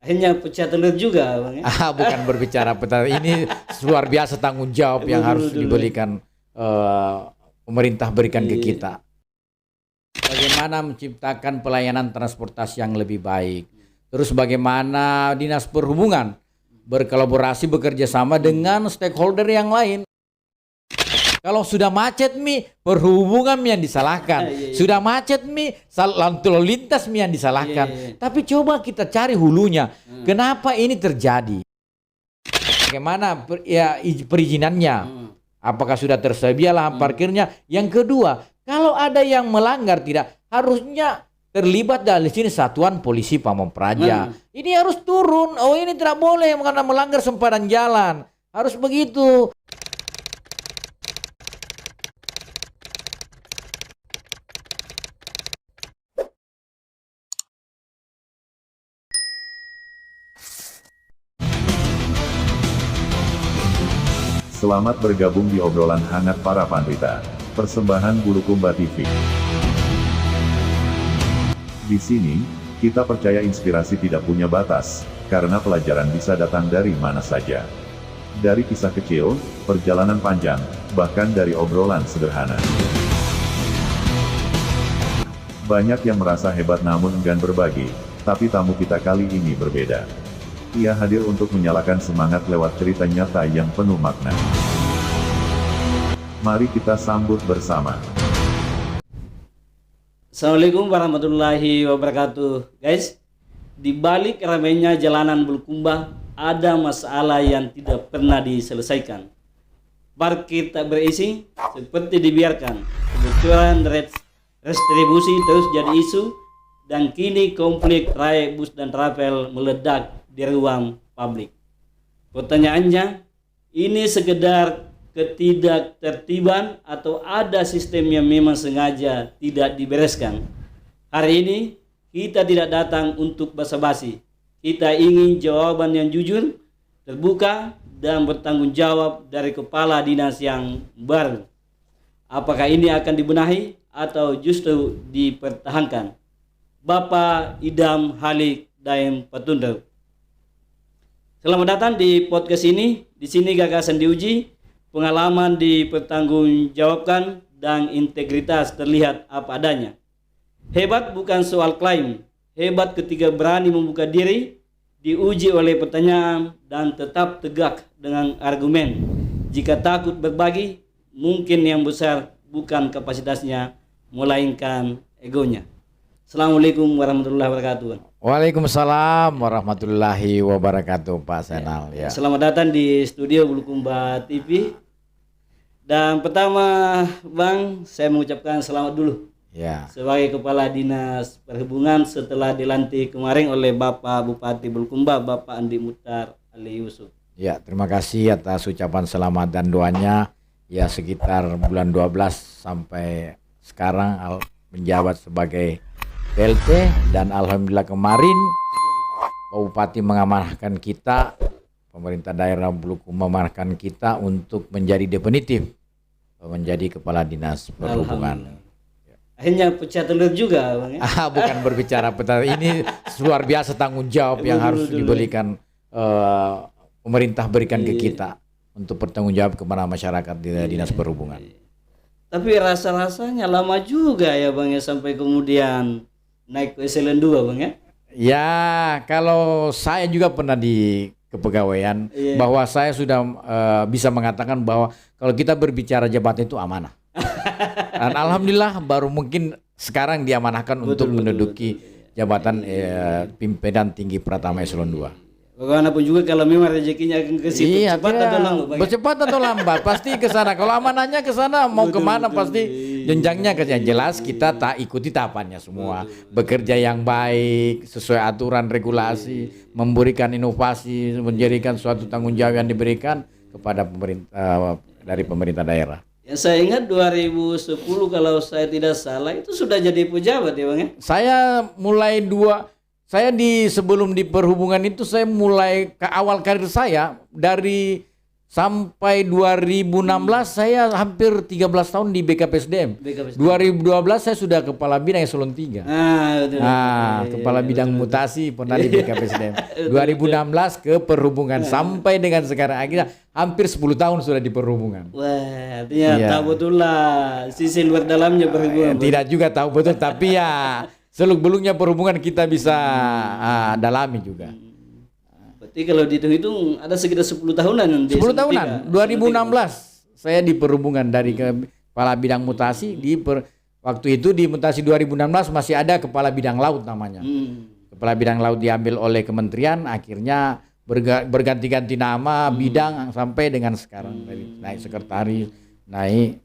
hanya pecah telur juga, Bang. Ya? Bukan berbicara peta. Ini luar biasa tanggung jawab yang harus diberikan pemerintah berikan ke kita. Bagaimana menciptakan pelayanan transportasi yang lebih baik. Terus bagaimana Dinas Perhubungan berkolaborasi bekerja sama dengan stakeholder yang lain. Kalau sudah macet perhubungan yang disalahkan. Sudah macet lalu lintas yang disalahkan. Tapi coba kita cari hulunya. Kenapa ini terjadi? Bagaimana perizinannya? Apakah sudah tersedia lahan parkirnya? Yang kedua, kalau ada yang melanggar harusnya terlibat dari sini Satuan Polisi Pamong Praja. Ini harus turun. Oh, ini tidak boleh karena melanggar sempadan jalan. Harus begitu. Selamat bergabung di obrolan hangat para pandita. Persembahan Bulukumba TV. Di sini, kita percaya inspirasi tidak punya batas, karena pelajaran bisa datang dari mana saja. Dari kisah kecil, perjalanan panjang, bahkan dari obrolan sederhana. Banyak yang merasa hebat namun enggan berbagi, tapi tamu kita kali ini berbeda. Ia hadir untuk menyalakan semangat lewat cerita nyata yang penuh makna. Mari kita sambut bersama. Assalamualaikum warahmatullahi wabarakatuh. Guys, di balik ramainya jalanan Bulukumba ada masalah yang tidak pernah diselesaikan. Parkir tak berisi seperti dibiarkan. Kebocoran restribusi terus jadi isu, dan kini konflik trayek bus dan travel meledak di ruang publik. Pertanyaannya, ini sekedar ketidaktertiban atau ada sistem yang memang sengaja tidak dibereskan? Hari ini kita tidak datang untuk basa-basi. Kita ingin jawaban yang jujur, terbuka, dan bertanggung jawab dari kepala dinas yang baru. Apakah ini akan dibenahi atau justru dipertahankan? Bapak Idam Halik Daeng Petunder. Selamat datang di podcast ini. Di sini gagasan diuji, pengalaman dipertanggungjawabkan, dan integritas terlihat apa adanya. Hebat bukan soal klaim, hebat ketika berani membuka diri, diuji oleh pertanyaan, dan tetap tegak dengan argumen. Jika takut berbagi, mungkin yang besar bukan kapasitasnya, melainkan egonya. Assalamualaikum warahmatullahi wabarakatuh. Waalaikumsalam warahmatullahi wabarakatuh, Pak Senal. Ya. Selamat datang di studio Bulukumba TV. Dan pertama, Bang, saya mengucapkan selamat dulu. Ya. Sebagai Kepala Dinas Perhubungan setelah dilantik kemarin oleh Bapak Bupati Bulukumba, Bapak Andi Muhtar Ali Yusuf. Ya, terima kasih atas ucapan selamat dan doanya. Ya, sekitar bulan 12 sampai sekarang menjabat sebagai PLT, dan alhamdulillah kemarin Pak Bupati mengamanahkan kita, pemerintah daerah Bulukumba mengamanahkan kita untuk menjadi definitif menjadi Kepala Dinas Perhubungan. Akhirnya pecah telur juga, Bang. Ya? Bukan berbicara peta. Ini luar biasa tanggung jawab yang harus diberikan pemerintah berikan ke kita untuk bertanggung jawab kepada masyarakat di Dinas Perhubungan. Tapi rasa-rasanya lama juga ya, Bang, ya, sampai kemudian naik ke eselon 2, Bang, ya? Ya, kalau saya juga pernah di kepegawaian, bahwa saya sudah bisa mengatakan bahwa kalau kita berbicara jabatan itu amanah. Dan alhamdulillah baru mungkin sekarang diamanahkan untuk menduduki jabatan pimpinan tinggi Pratama eselon 2. Bagaimanapun juga kalau memang rezekinya akan ke situ, cepat atau lambat, cepat atau lambat pasti ke sana. Kalau amanahnya ke sana, mau kemana pasti jenjangnya ke sana. Jelas kita tak ikuti tahapannya semua. Bekerja yang baik sesuai aturan regulasi, memberikan inovasi, menjadikan suatu tanggung jawab yang diberikan kepada pemerintah dari pemerintah daerah. Ya, saya ingat 2010 kalau saya tidak salah itu sudah jadi pejabat ya, Bang, ya? Saya sebelum di perhubungan itu saya mulai ke awal karir saya dari sampai 2016 saya hampir 13 tahun di BKPSDM. 2012 saya sudah kepala bidang eselon 3. Kepala bidang mutasi pernah di BKPSDM. 2016 ke perhubungan sampai dengan sekarang akhirnya hampir 10 tahun sudah di perhubungan. Wah, tahu betul lah sisi luar dalamnya perhubungan. Tidak juga tahu betul, tapi ya seluk-beluknya perhubungan kita bisa dalami juga. Berarti kalau dihitung ada sekitar 10 tahunan. 10 tahunan. 2016 saya di perhubungan dari kepala bidang mutasi waktu itu di mutasi 2016 masih ada kepala bidang laut namanya. Kepala bidang laut diambil oleh kementerian, akhirnya berganti-ganti nama bidang sampai dengan sekarang naik sekretaris, naik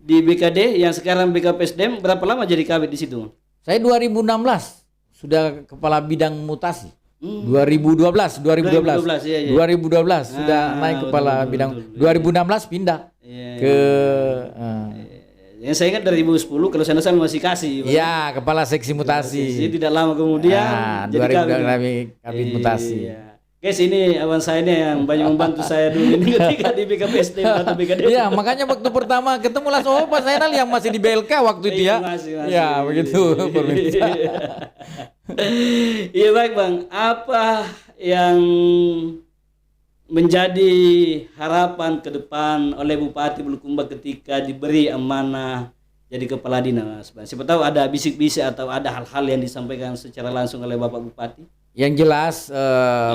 di BKD yang sekarang BKPSDM berapa lama jadi kabit di situ? Saya 2016 sudah kepala bidang mutasi. 2012 iya. 2012 sudah naik kepala bidang. 2016 pindah ke yang saya ingat 2010 kalau saya masih kasih. Ya, kepala seksi mutasi. Jadi tidak lama kemudian jadi kabit mutasi. Iya. Guys, ini abang saya ini yang banyak membantu saya dulu ini ketika di BKPSDM atau BKD. Iya, makanya waktu pertama ketemu langsung Pak Zainal yang masih di BLK waktu itu ya. Masih. Ya, begitu pemirsa. Iya baik Bang, apa yang menjadi harapan ke depan oleh Bupati Bulukumba ketika diberi amanah jadi kepala dinas? Siapa tahu ada bisik-bisik atau ada hal-hal yang disampaikan secara langsung oleh Bapak Bupati. Yang jelas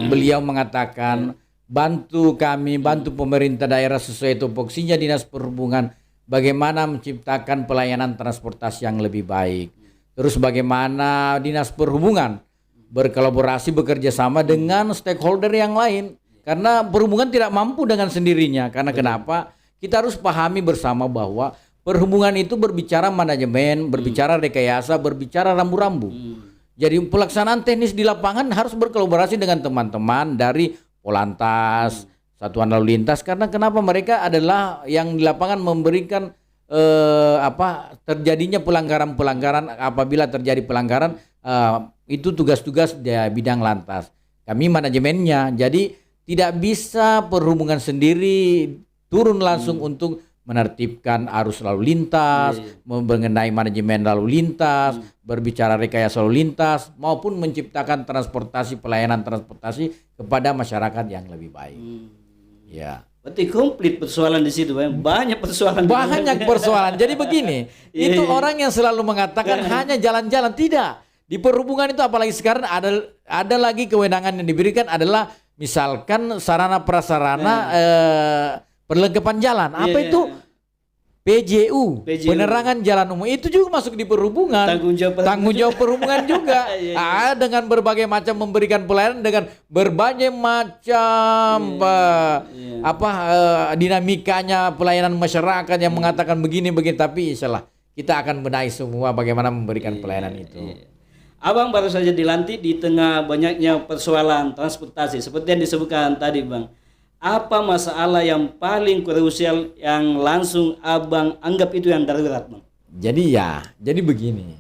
beliau mengatakan bantu kami, bantu pemerintah daerah sesuai tupoksinya Dinas Perhubungan bagaimana menciptakan pelayanan transportasi yang lebih baik. Terus bagaimana Dinas Perhubungan berkolaborasi bekerja sama dengan stakeholder yang lain. Karena perhubungan tidak mampu dengan sendirinya. Karena kenapa? Kita harus pahami bersama bahwa perhubungan itu berbicara manajemen, berbicara rekayasa, berbicara rambu-rambu. Jadi pelaksanaan teknis di lapangan harus berkolaborasi dengan teman-teman dari Polantas, Satuan Lalu Lintas. Karena kenapa mereka adalah yang di lapangan memberikan terjadinya pelanggaran-pelanggaran. Apabila terjadi pelanggaran itu tugas-tugas di bidang lantas. Kami manajemennya. Jadi tidak bisa perhubungan sendiri turun langsung untuk menertibkan arus lalu lintas, mengenai manajemen lalu lintas, berbicara rekayasa lalu lintas, maupun menciptakan transportasi, pelayanan transportasi kepada masyarakat yang lebih baik. Ya. Berarti komplit persoalan di situ, banyak persoalan. Banyak persoalan. Jadi begini, itu orang yang selalu mengatakan hanya jalan-jalan, tidak. Di perhubungan itu apalagi sekarang ada lagi kewenangan yang diberikan adalah misalkan sarana prasarana perlengkapan jalan. Apa itu? PJU, penerangan jalan umum. Itu juga masuk di perhubungan. Tanggung jawab perhubungan juga. Dengan berbagai macam memberikan pelayanan dengan berbagai macam dinamikanya pelayanan masyarakat yang mengatakan begini. Tapi insyaallah kita akan benahi semua bagaimana memberikan pelayanan itu. Abang baru saja dilantik di tengah banyaknya persoalan transportasi seperti yang disebutkan tadi Bang. Apa masalah yang paling krusial yang langsung Abang anggap itu yang darurat Bang? Jadi begini.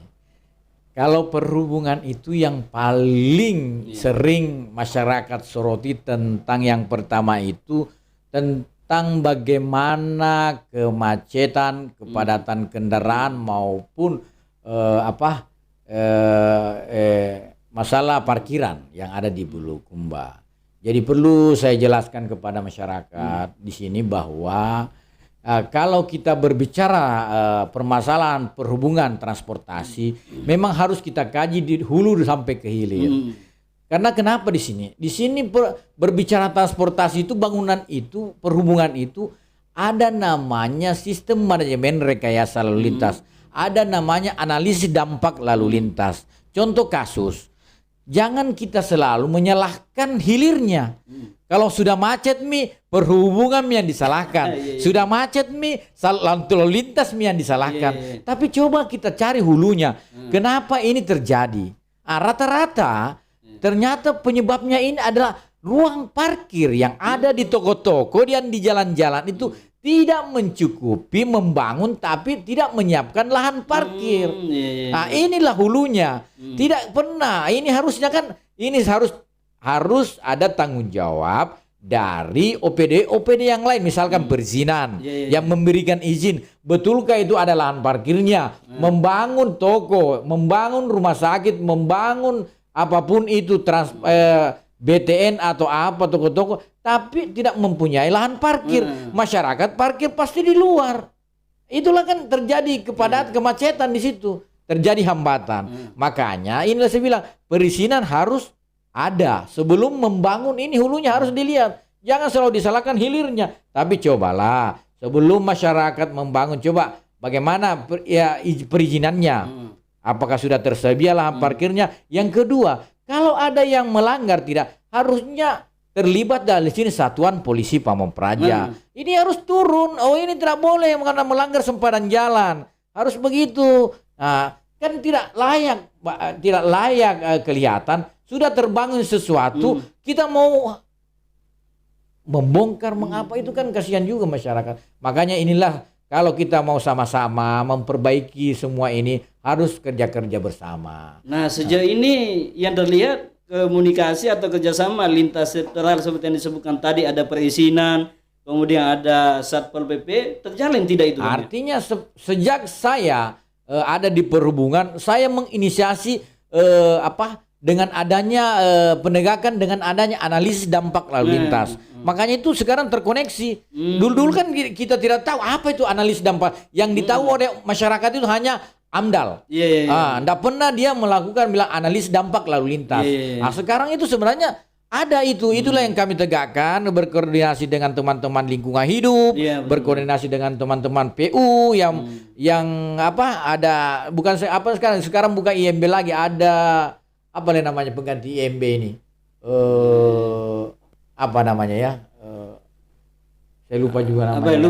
Kalau perhubungan itu yang paling sering masyarakat soroti tentang yang pertama itu tentang bagaimana kemacetan, kepadatan kendaraan maupun masalah parkiran yang ada di Bulukumba. Jadi perlu saya jelaskan kepada masyarakat di sini bahwa kalau kita berbicara permasalahan perhubungan transportasi, memang harus kita kaji di hulu sampai ke hilir. Karena kenapa di sini? Di sini berbicara transportasi itu, bangunan itu, perhubungan itu ada namanya sistem manajemen rekayasa lalu lintas, ada namanya analisis dampak lalu lintas. Contoh kasus. Jangan kita selalu menyalahkan hilirnya. Kalau sudah macet perhubungan yang disalahkan. Sudah macet lalu lintas yang disalahkan. Tapi coba kita cari hulunya. Kenapa ini terjadi? Rata-rata ternyata penyebabnya ini adalah ruang parkir yang ada di toko-toko dan di jalan-jalan itu tidak mencukupi membangun tapi tidak menyiapkan lahan parkir. Nah, inilah hulunya. Tidak pernah. Ini harusnya kan harus ada tanggung jawab dari OPD yang lain, misalkan perizinan yang memberikan izin. Betulkah itu ada lahan parkirnya? Membangun toko, membangun rumah sakit, membangun apapun itu BTN atau apa toko-toko, tapi tidak mempunyai lahan parkir. Masyarakat parkir pasti di luar. Itulah kan terjadi kemacetan di situ, terjadi hambatan. Makanya inilah saya bilang perizinan harus ada sebelum membangun ini, hulunya harus dilihat. Jangan selalu disalahkan hilirnya. Tapi cobalah sebelum masyarakat membangun, coba bagaimana perizinannya. Apakah sudah tersedia lahan parkirnya? Yang kedua, kalau ada yang melanggar tidak harusnya terlibat dari sini satuan polisi Pamong Praja. Ini harus turun. Oh, ini tidak boleh karena melanggar sempadan jalan. Harus begitu. Nah, kan tidak layak kelihatan. Sudah terbangun sesuatu, kita mau membongkar mengapa, itu kan kasihan juga masyarakat. Makanya inilah kalau kita mau sama-sama memperbaiki semua ini harus kerja-kerja bersama. Nah, sejauh ini yang terlihat komunikasi atau kerjasama lintas sektoral seperti yang disebutkan tadi, ada perizinan, kemudian ada Satpol PP, terjalin tidak itu? Artinya sejak saya ada di perhubungan, saya menginisiasi dengan adanya penegakan, dengan adanya analisis dampak lalu lintas. Makanya itu sekarang terkoneksi. Dulu kan kita tidak tahu apa itu analisis dampak. Yang ditahu oleh masyarakat itu hanya AMDAL. Nggak pernah dia melakukan analisis dampak lalu lintas. Nah, sekarang itu sebenarnya ada itu. Itulah yang kami tegakkan, berkoordinasi dengan teman-teman lingkungan hidup, berkoordinasi dengan teman-teman PU yang ada sekarang bukan IMB lagi, ada apa namanya pengganti IMB ini, apa namanya ya, saya lupa juga namanya.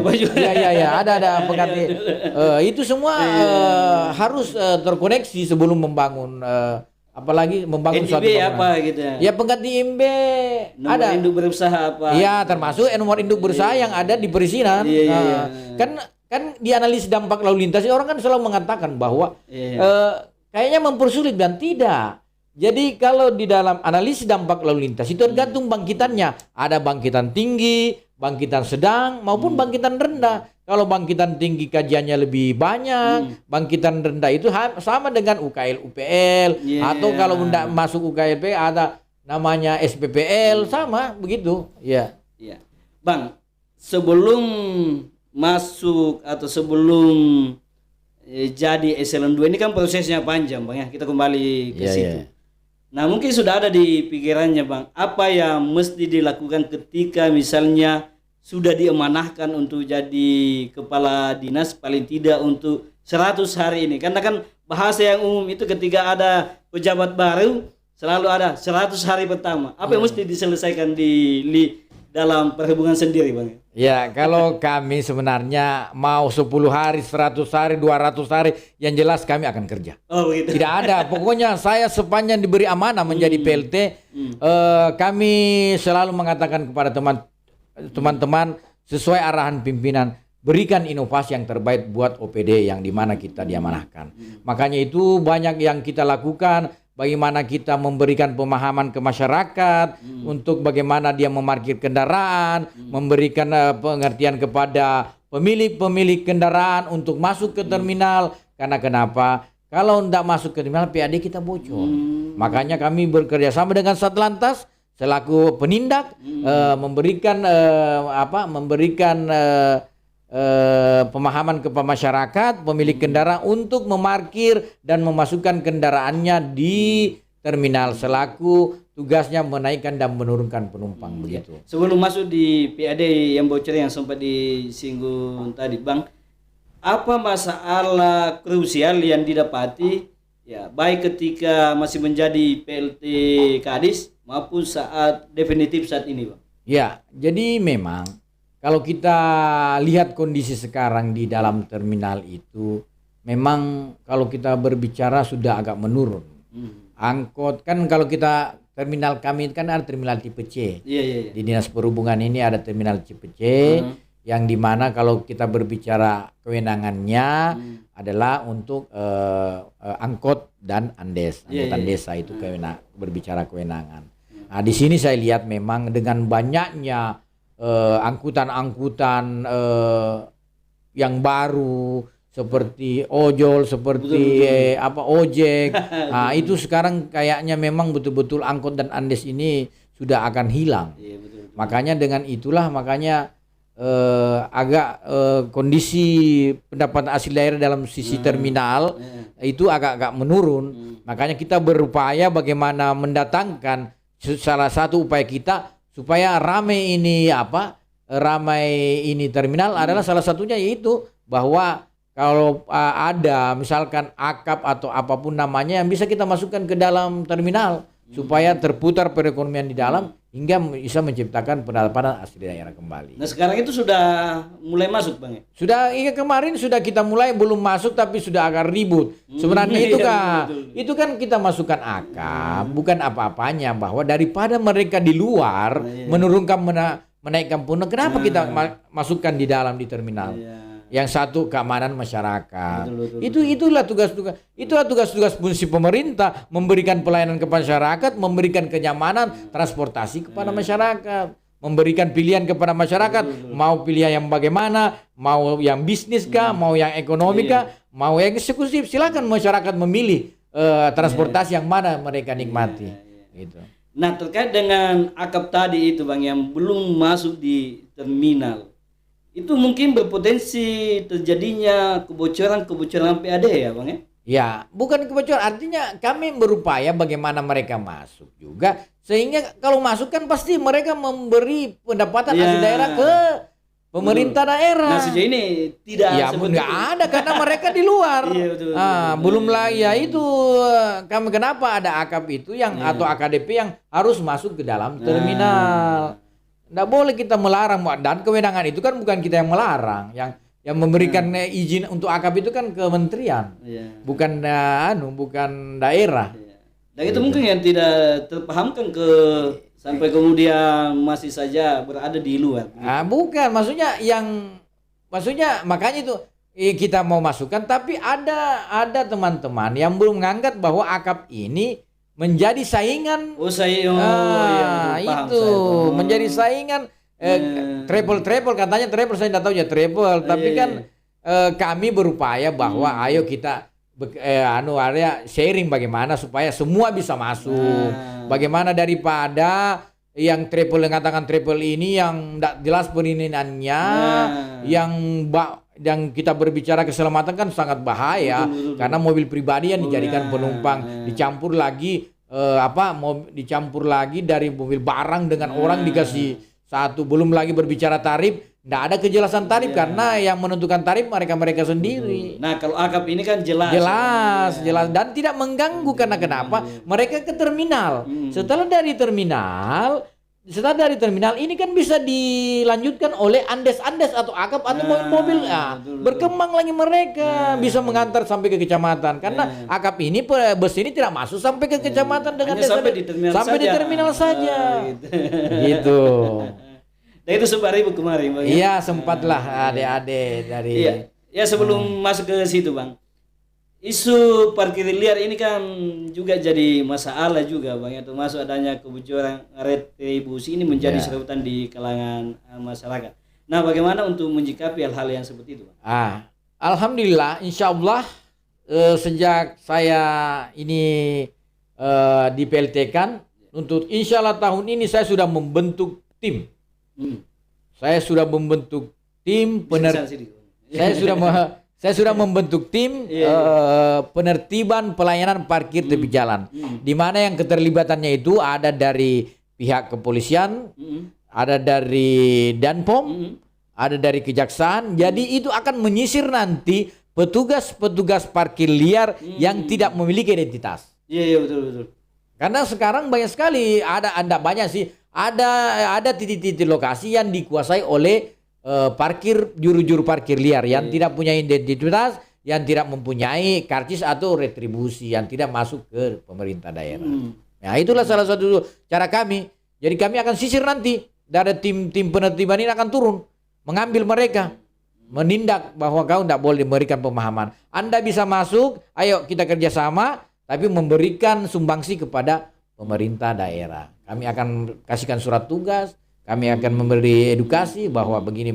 Ya, ada pengganti. Itu semua harus terkoneksi sebelum membangun, apalagi membangun suatu bangunan. Apa gitu ya, pengganti IMB nomor ada induk berusaha apa ya, termasuk nomor induk berusaha yang ada di perizinan. Kan di analisis dampak lalu lintas orang kan selalu mengatakan bahwa kayaknya mempersulit, dan tidak. Jadi kalau di dalam analisis dampak lalu lintas itu tergantung bangkitannya. Ada bangkitan tinggi, bangkitan sedang, maupun bangkitan rendah. Kalau bangkitan tinggi kajiannya lebih banyak, bangkitan rendah itu sama dengan UKL UPL, atau kalau tidak masuk UKL ada namanya SPPL, sama begitu. Bang, sebelum masuk atau sebelum jadi eselon 2 ini kan prosesnya panjang, Bang, ya. Kita kembali ke situ. Nah, mungkin sudah ada di pikirannya, Bang, apa yang mesti dilakukan ketika misalnya sudah diamanahkan untuk jadi kepala dinas paling tidak untuk 100 hari ini. Karena kan bahasa yang umum itu ketika ada pejabat baru selalu ada 100 hari pertama. Apa yang mesti diselesaikan di dalam perhubungan sendiri, Bang? Ya, kalau kami sebenarnya mau 10 hari, 100 hari, 200 hari, yang jelas kami akan kerja. Oh, begitu. Tidak ada, pokoknya saya sepanjang diberi amanah menjadi PLT, kami selalu mengatakan kepada teman-teman sesuai arahan pimpinan, berikan inovasi yang terbaik buat OPD yang dimana kita diamanahkan. Makanya itu banyak yang kita lakukan. Bagaimana kita memberikan pemahaman ke masyarakat untuk bagaimana dia memarkir kendaraan, memberikan pengertian kepada pemilik kendaraan untuk masuk ke terminal. Karena kenapa? Kalau tidak masuk ke terminal, PAD kita bocor. Makanya kami bekerja sama dengan Satlantas selaku penindak, memberikan pemahaman kepada masyarakat, pemilik kendaraan untuk memarkir dan memasukkan kendaraannya di terminal selaku tugasnya menaikkan dan menurunkan penumpang begitu. Sebelum masuk di PAD yang bocor yang sempat disinggung tadi, Bang, apa masalah krusial yang didapati baik ketika masih menjadi PLT Kadis maupun saat definitif saat ini, Bang? Ya, jadi memang kalau kita lihat kondisi sekarang di dalam terminal itu, memang kalau kita berbicara sudah agak menurun. Angkot kan, kalau kita terminal kami kan ada terminal tipe C. Di Dinas Perhubungan ini ada terminal tipe C, yang dimana kalau kita berbicara kewenangannya adalah untuk angkot dan andes, angkutan desa itu berbicara kewenangan. Nah, di sini saya lihat memang dengan banyaknya angkutan-angkutan yang baru seperti ojol, seperti ojek. Nah, itu sekarang kayaknya memang betul-betul angkot dan andes ini sudah akan hilang. Iya, betul. Makanya dengan itulah agak kondisi pendapatan asli daerah dalam sisi terminal itu agak menurun. Makanya kita berupaya bagaimana mendatangkan salah satu upaya kita supaya ramai ini terminal adalah salah satunya, yaitu bahwa kalau ada misalkan akap atau apapun namanya yang bisa kita masukkan ke dalam terminal supaya terputar perekonomian di dalam hingga bisa menciptakan pendapatan asli daerah kembali. Nah sekarang itu sudah mulai masuk Bang ya? Sudah, kemarin sudah kita mulai, belum masuk tapi sudah agak ribut. Sebenarnya itu kan kita masukkan akap, bukan apa-apanya, bahwa daripada mereka di luar menurunkan menaikkan punah, kenapa kita masukkan di dalam di terminal? Yang satu keamanan masyarakat. Itulah tugas-tugas fungsi pemerintah, memberikan pelayanan kepada masyarakat, memberikan kenyamanan transportasi kepada masyarakat, memberikan pilihan kepada masyarakat, mau pilihan yang bagaimana, mau yang bisnis kah, mau yang ekonomi kah, mau yang eksekutif, silakan masyarakat memilih transportasi yang mana mereka nikmati. Gitu. Nah terkait dengan akap tadi itu Bang yang belum masuk di terminal, itu mungkin berpotensi terjadinya kebocoran PAD ya Bang ya? Ya, bukan kebocoran, artinya kami berupaya bagaimana mereka masuk juga, sehingga kalau masuk kan pasti mereka memberi pendapatan asli daerah ke pemerintah daerah. Nah sejauh ini tidak nggak ada karena mereka di luar. Belum lagi ya itu kami kenapa ada akap itu yang atau AKDP yang harus masuk ke dalam terminal. Nggak boleh kita melarang, dan kewenangan itu kan bukan kita yang melarang, yang memberikan izin untuk akap itu kan kementerian, bukan daerah. Dan itu mungkin yang tidak terpahamkan sampai kemudian masih saja berada di luar. Bukan, maksudnya makanya itu kita mau masukkan, tapi ada teman-teman yang belum menganggap bahwa akap ini menjadi saingan. Menjadi saingan travel katanya travel, saya tidak tahu ya travel, tapi kan kami berupaya bahwa ayo kita sharing bagaimana supaya semua bisa masuk. Bagaimana daripada yang travel yang katakan travel ini yang tidak jelas perininannya, yang kita berbicara keselamatan kan sangat bahaya. Karena mobil pribadi yang dijadikan penumpang dicampur lagi dicampur lagi dari mobil barang dengan orang dikasih satu, belum lagi berbicara tarif, tidak ada kejelasan tarif karena yang menentukan tarif mereka sendiri. Nah kalau akap ini kan jelas dan tidak mengganggu karena kenapa? Mereka ke terminal. Setelah dari terminal ini kan bisa dilanjutkan oleh andes atau akap atau mobil berkembang lagi, mereka bisa mengantar sampai ke kecamatan karena akap ini bus ini tidak masuk sampai ke kecamatan dengan sampai di terminal saja. Gitu. Dan itu 9.000 kemarin Bang. Iya, sempatlah adik-adik dari sebelum masuk ke situ Bang. Isu parkir liar ini kan juga jadi masalah juga Bang ya, termasuk adanya kebocoran retribusi ini menjadi sorotan di kalangan masyarakat. Nah, bagaimana untuk menyikapi hal-hal yang seperti itu Bang? Alhamdulillah, insya Allah sejak saya ini di PLT-kan, untuk insya Allah tahun ini saya sudah membentuk tim. Saya sudah membentuk tim Saya sudah membentuk tim penertiban pelayanan parkir tepi jalan, di mana yang keterlibatannya itu ada dari pihak kepolisian, ada dari Danpom, ada dari kejaksaan. Jadi itu akan menyisir nanti petugas-petugas parkir liar yang tidak memiliki identitas. Iya betul. Karena sekarang banyak sekali ada titik-titik lokasi yang dikuasai oleh juru-juru parkir liar yang tidak punya identitas, yang tidak mempunyai karcis atau retribusi, yang tidak masuk ke pemerintah daerah. Nah, itulah salah satu cara kami. Jadi kami akan sisir nanti, dari tim penertiban ini akan turun, mengambil mereka, menindak bahwa kau tidak boleh memberikan pemahaman. Anda bisa masuk, ayo kita kerjasama, tapi memberikan sumbangsi kepada pemerintah daerah. Kami akan kasihkan surat tugas, kami akan memberi edukasi bahwa begini.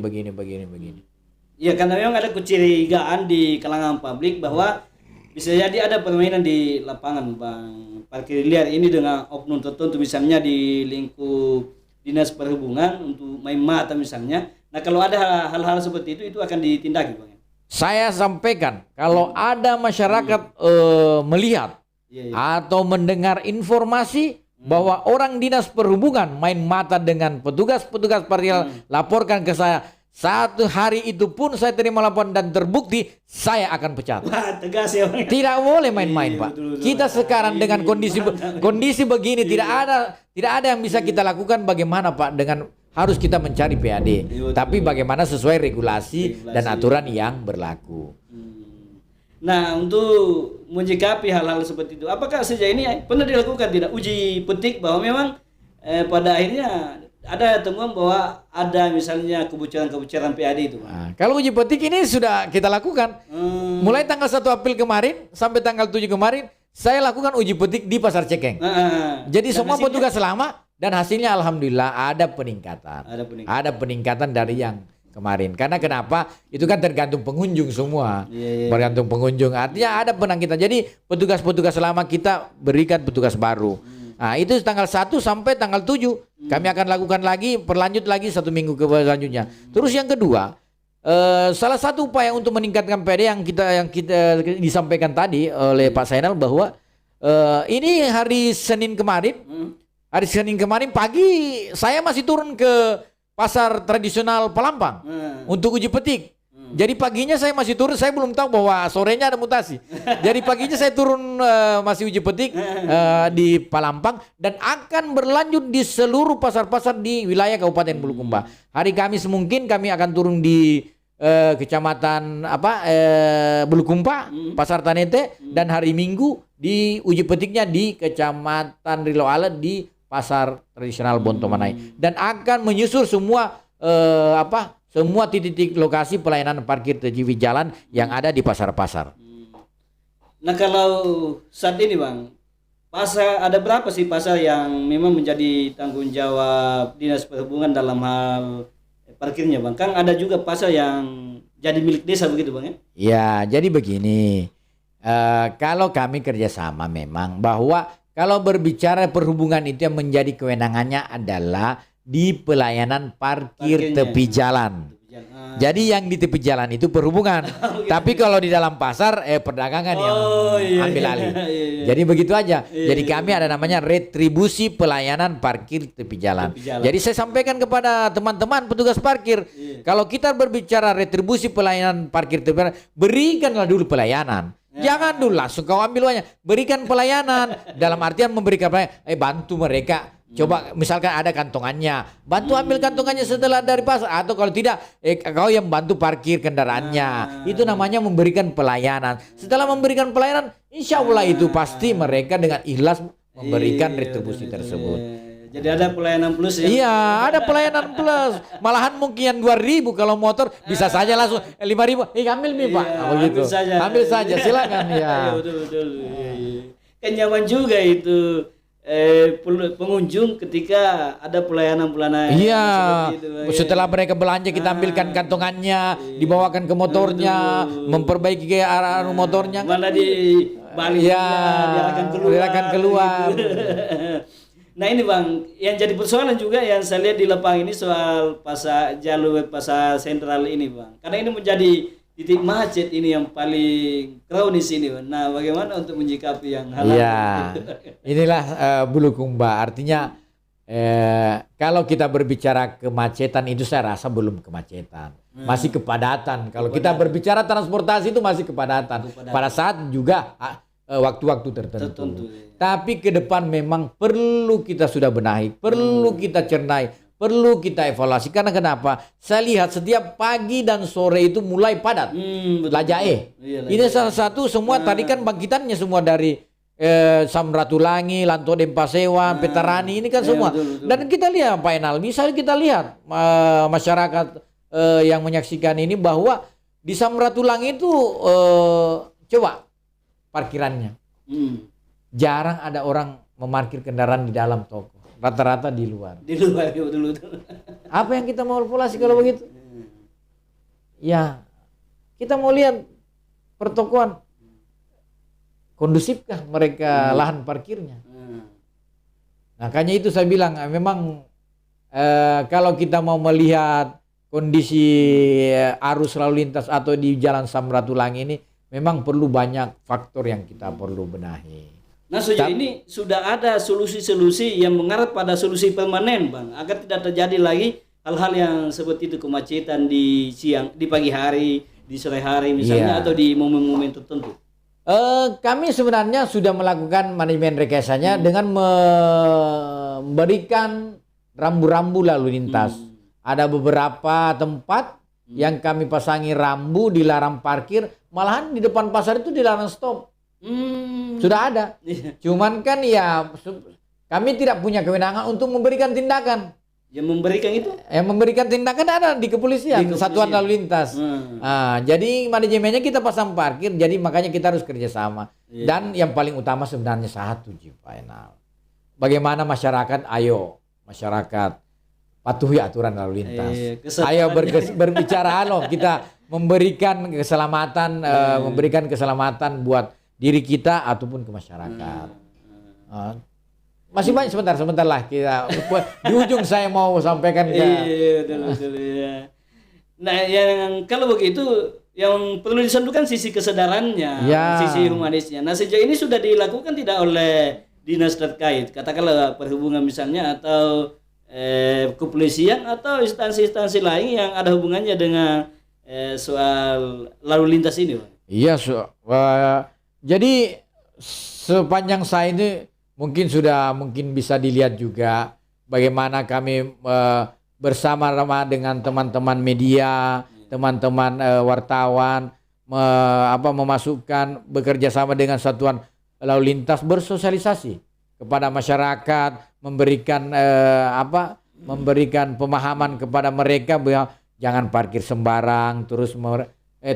Ya, karena memang ada kecurigaan di kalangan publik bahwa bisa jadi ada permainan di lapangan, Bang. Parkir liar ini dengan oknum tertentu, misalnya di lingkup dinas perhubungan untuk main mata misalnya. Nah, kalau ada hal-hal seperti itu akan ditindaki, Bang. Saya sampaikan kalau ada masyarakat melihat atau mendengar informasi bahwa orang dinas perhubungan main mata dengan petugas-petugas parkir, laporkan ke saya. Satu hari itu pun saya terima laporan dan terbukti, saya akan pecat. Wah, tegas ya, Bang. Tidak boleh main-main, Pak. Betul. Kita sekarang dengan kondisi begini tidak ada yang bisa kita lakukan. Bagaimana, Pak? Dengan harus kita mencari PAD. Tapi bagaimana sesuai regulasi dan aturan yang berlaku. Nah, untuk menyikapi hal-hal seperti itu, apakah sejauh ini pernah dilakukan tidak uji petik bahwa memang pada akhirnya ada temuan bahwa ada misalnya kebocoran PAD itu? Nah, kalau uji petik ini sudah kita lakukan. Mulai tanggal 1 April kemarin sampai tanggal 7 kemarin, saya lakukan uji petik di Pasar Cekeng. Jadi semua petugas selama dan hasilnya alhamdulillah ada peningkatan. Ada peningkatan dari yang kemarin. Karena kenapa? Itu kan tergantung pengunjung semua. Bergantung pengunjung. Artinya ada peningkatan. Jadi petugas-petugas selama kita berikan petugas baru. Nah, itu tanggal 1 sampai tanggal 7 kami akan lakukan lagi, berlanjut lagi 1 minggu ke selanjutnya. Terus yang kedua, salah satu upaya untuk meningkatkan PAD yang kita disampaikan tadi oleh Pak Zainal bahwa ini hari Senin kemarin pagi saya masih turun ke pasar tradisional Palampang untuk uji petik. Jadi paginya saya masih turun, saya belum tahu bahwa sorenya ada mutasi. Jadi paginya saya turun masih uji petik di Palampang dan akan berlanjut di seluruh pasar-pasar di wilayah Kabupaten Bulukumba. Hari Kamis mungkin kami akan turun di Kecamatan Bulukumba, Pasar Tanete, dan hari Minggu di uji petiknya di Kecamatan Riloala di Pasar Tradisional Bontomanai, dan akan menyusur semua semua titik-titik lokasi pelayanan parkir tepi jalan yang ada di pasar-pasar. Nah, kalau saat ini, Bang, pasar ada berapa sih pasar yang memang menjadi tanggung jawab Dinas Perhubungan dalam hal parkirnya, Bang? Kan ada juga pasar yang jadi milik desa begitu, Bang, ya? Ya, jadi begini. Kalau kami kerjasama memang bahwa kalau berbicara perhubungan itu yang menjadi kewenangannya adalah di pelayanan parkir tepi jalan. Jadi yang di tepi jalan itu perhubungan. Tapi kalau di dalam pasar perdagangan yang ambil alih. Jadi begitu aja. Jadi kami ada namanya retribusi pelayanan parkir tepi jalan. Jadi saya sampaikan kepada teman-teman petugas parkir, kalau kita berbicara retribusi pelayanan parkir tepi jalan, berikanlah dulu pelayanan. Jangan dulu langsung kau ambil uangnya. Berikan pelayanan dalam artian memberikan pelayanan. Bantu mereka. Coba misalkan ada kantongannya, bantu ambil kantongannya setelah dari pasar, atau kalau tidak kau yang bantu parkir kendaraannya. Itu namanya memberikan pelayanan. Setelah memberikan pelayanan, insya Allah itu pasti mereka dengan ikhlas memberikan retribusi tersebut. Jadi ada pelayanan plus ya? Iya, ada pelayanan plus. Malahan mungkin 2.000 kalau motor bisa saja langsung 5.000. Ambil nih Pak. Begitu. Ambil saja, silakan ya. Betul. Kan nyaman juga itu. Pengunjung ketika ada pelayanan iya, itu, setelah mereka belanja kita ambilkan kantongannya, dibawakan ke motornya, memperbaiki ke arah motornya, malah di balik diarahkan keluar. Nah ini Bang, yang jadi persoalan juga yang saya lihat di lapangan ini soal jalur pasar sentral ini Bang, karena ini menjadi titik macet ini yang paling kronis ini. Nah, bagaimana untuk menyikapi yang hal itu? Inilah Bulukumba. Artinya kalau kita berbicara kemacetan itu saya rasa belum kemacetan. Masih kepadatan. Kalau kita berbicara transportasi itu masih kepadatan. Pada saat juga waktu-waktu tertentu. Tapi ke depan memang perlu kita sudah benahi, perlu kita cernai, perlu kita evaluasi. Karena kenapa? Saya lihat setiap pagi dan sore itu mulai padat. Lajae. Ini salah satu semua tadi kan bangkitannya semua dari Samratulangi, Lanto Dempasewan, Petarani ini kan semua. Betul. Dan kita lihat Pak Enal, misalnya kita lihat masyarakat yang menyaksikan ini bahwa di Samratulangi itu coba parkirannya. Jarang ada orang memarkir kendaraan di dalam toko. Rata-rata di luar. Di luar dulu. Apa yang kita mau evaluasi kalau begitu? Ya, kita mau lihat pertokoan kondusifkah mereka lahan parkirnya. Makanya itu saya bilang memang kalau kita mau melihat kondisi arus lalu lintas atau di Jalan Samratulangi ini memang perlu banyak faktor yang kita perlu benahi. Nah sejauh ini sudah ada solusi-solusi yang mengarah pada solusi permanen, Bang, agar tidak terjadi lagi hal-hal yang seperti itu, kemacetan di siang, di pagi hari, di sore hari misalnya, atau di momen-momen tertentu. Kami sebenarnya sudah melakukan manajemen rekayasanya dengan memberikan rambu-rambu lalu lintas. Ada beberapa tempat yang kami pasangi rambu dilarang parkir, malahan di depan pasar itu dilarang stop. Sudah ada. Cuman kan ya kami tidak punya kewenangan untuk memberikan tindakan. Yang memberikan itu? Yang memberikan tindakan ada di kepolisian, Satuan Lalu Lintas. Jadi manajemennya kita pasang parkir, jadi makanya kita harus kerjasama. Dan yang paling utama sebenarnya satu, Final. Bagaimana masyarakat, ayo masyarakat patuhi aturan lalu lintas. Ayo berbicara, kita memberikan keselamatan, memberikan keselamatan buat diri kita ataupun ke masyarakat. Masih banyak, sebentar lah kita di ujung saya mau sampaikan ke. Betul, ya. Nah, yang kalau begitu yang perlu disentuhkan sisi kesadarannya, sisi humanisnya. Nah, sejauh ini sudah dilakukan tidak oleh dinas terkait, katakanlah perhubungan misalnya, atau kepolisian atau instansi-instansi lain yang ada hubungannya dengan soal lalu lintas ini, Pak? Iya, jadi sepanjang saya ini mungkin bisa dilihat juga bagaimana kami bersama-sama dengan teman-teman media, teman-teman wartawan, memasukkan bekerja sama dengan Satuan Lalu Lintas, bersosialisasi kepada masyarakat, memberikan pemahaman kepada mereka bahwa jangan parkir sembarang, terus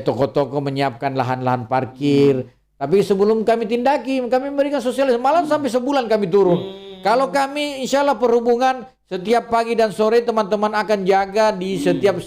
toko-toko menyiapkan lahan-lahan parkir. Tapi sebelum kami tindaki, kami memberikan sosialisasi, malah sampai sebulan kami turun. Kalau kami insya Allah perhubungan setiap pagi dan sore teman-teman akan jaga di setiap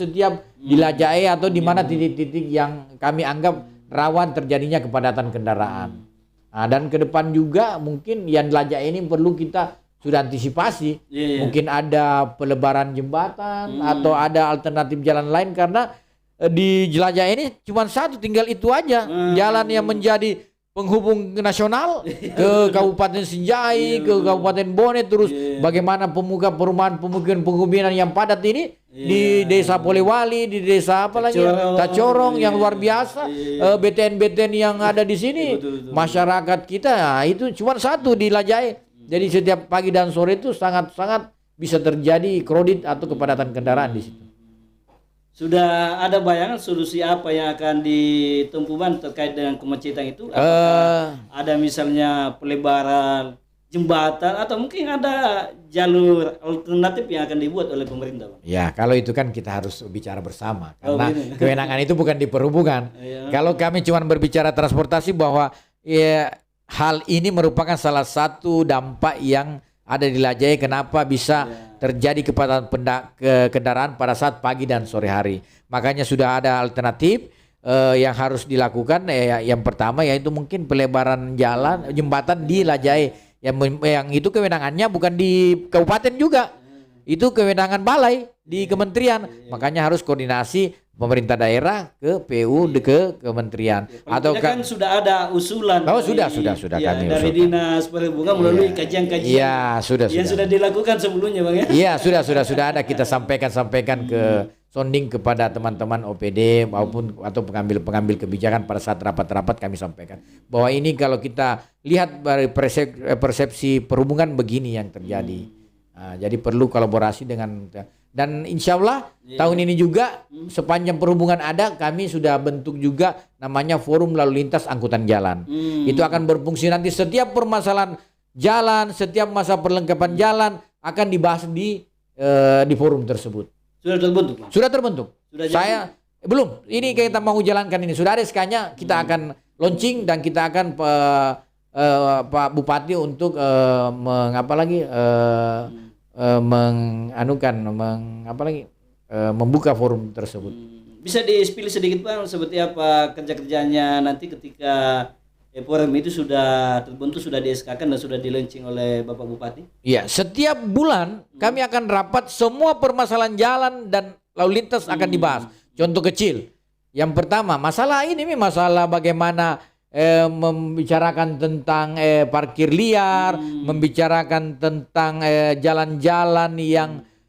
di Lajae atau di mana titik-titik yang kami anggap rawan terjadinya kepadatan kendaraan. Nah, dan ke depan juga mungkin yang Lajae ini perlu kita sudah antisipasi. Mungkin ada pelebaran jembatan atau ada alternatif jalan lain, karena di Jelajah ini cuma satu, tinggal itu aja jalan yang menjadi penghubung nasional ke Kabupaten Sinjai, ke Kabupaten Bone, terus bagaimana pemukiman yang padat ini di Desa Polewali, di desa apa lagi, Tacorong yang luar biasa, BTN-BTN yang ada di sini, masyarakat kita itu cuma satu di Lajai. Jadi setiap pagi dan sore itu sangat-sangat bisa terjadi kredit atau kepadatan kendaraan di situ. Sudah ada bayangan solusi apa yang akan ditempuh terkait dengan kemacetan itu? Apakah ada misalnya pelebaran jembatan atau mungkin ada jalur alternatif yang akan dibuat oleh pemerintah, Bang? Ya, kalau itu kan kita harus bicara bersama, karena kewenangan itu bukan di perhubungan. Kalau kami cuma berbicara transportasi, bahwa hal ini merupakan salah satu dampak yang ada di Lajai, kenapa bisa terjadi kepadatan kendaraan pada saat pagi dan sore hari. Makanya sudah ada alternatif yang harus dilakukan. Yang pertama yaitu mungkin pelebaran jembatan di Lajai, yang itu kewenangannya bukan di kabupaten juga, itu kewenangan balai di kementerian. Makanya harus koordinasi pemerintah daerah ke PU ke kementerian. Atau kan sudah ada usulan. Sudah kami dari usulkan. Dinas Perhubungan melalui kajian-kajian. Iya, sudah. Dilakukan sebelumnya, Bang, ya. Iya, sudah ada, kita sampaikan ke sounding kepada teman-teman OPD maupun atau pengambil kebijakan pada saat rapat-rapat, kami sampaikan bahwa ini kalau kita lihat dari persepsi perhubungan begini yang terjadi. Nah, jadi perlu kolaborasi dengan. Dan insya Allah tahun ini juga sepanjang perhubungan ada, kami sudah bentuk juga namanya Forum Lalu Lintas Angkutan Jalan. Itu akan berfungsi nanti setiap permasalahan jalan, setiap masa perlengkapan jalan akan dibahas di forum tersebut. Sudah terbentuk? Sudah terbentuk. Saya belum. Ini kita mau jalankan ini. Sudah ada SK-nya, kita akan launching dan kita akan Pak Bupati untuk mengapa lagi membuka forum tersebut. Bisa di-spill sedikit Bang seperti apa kerja-kerjanya nanti ketika forum itu sudah terbentuk, sudah di-SK-kan dan sudah di-launching oleh Bapak Bupati? Iya, setiap bulan kami akan rapat, semua permasalahan jalan dan lalu lintas akan dibahas. Contoh kecil, yang pertama masalah bagaimana membicarakan tentang parkir liar, membicarakan tentang jalan-jalan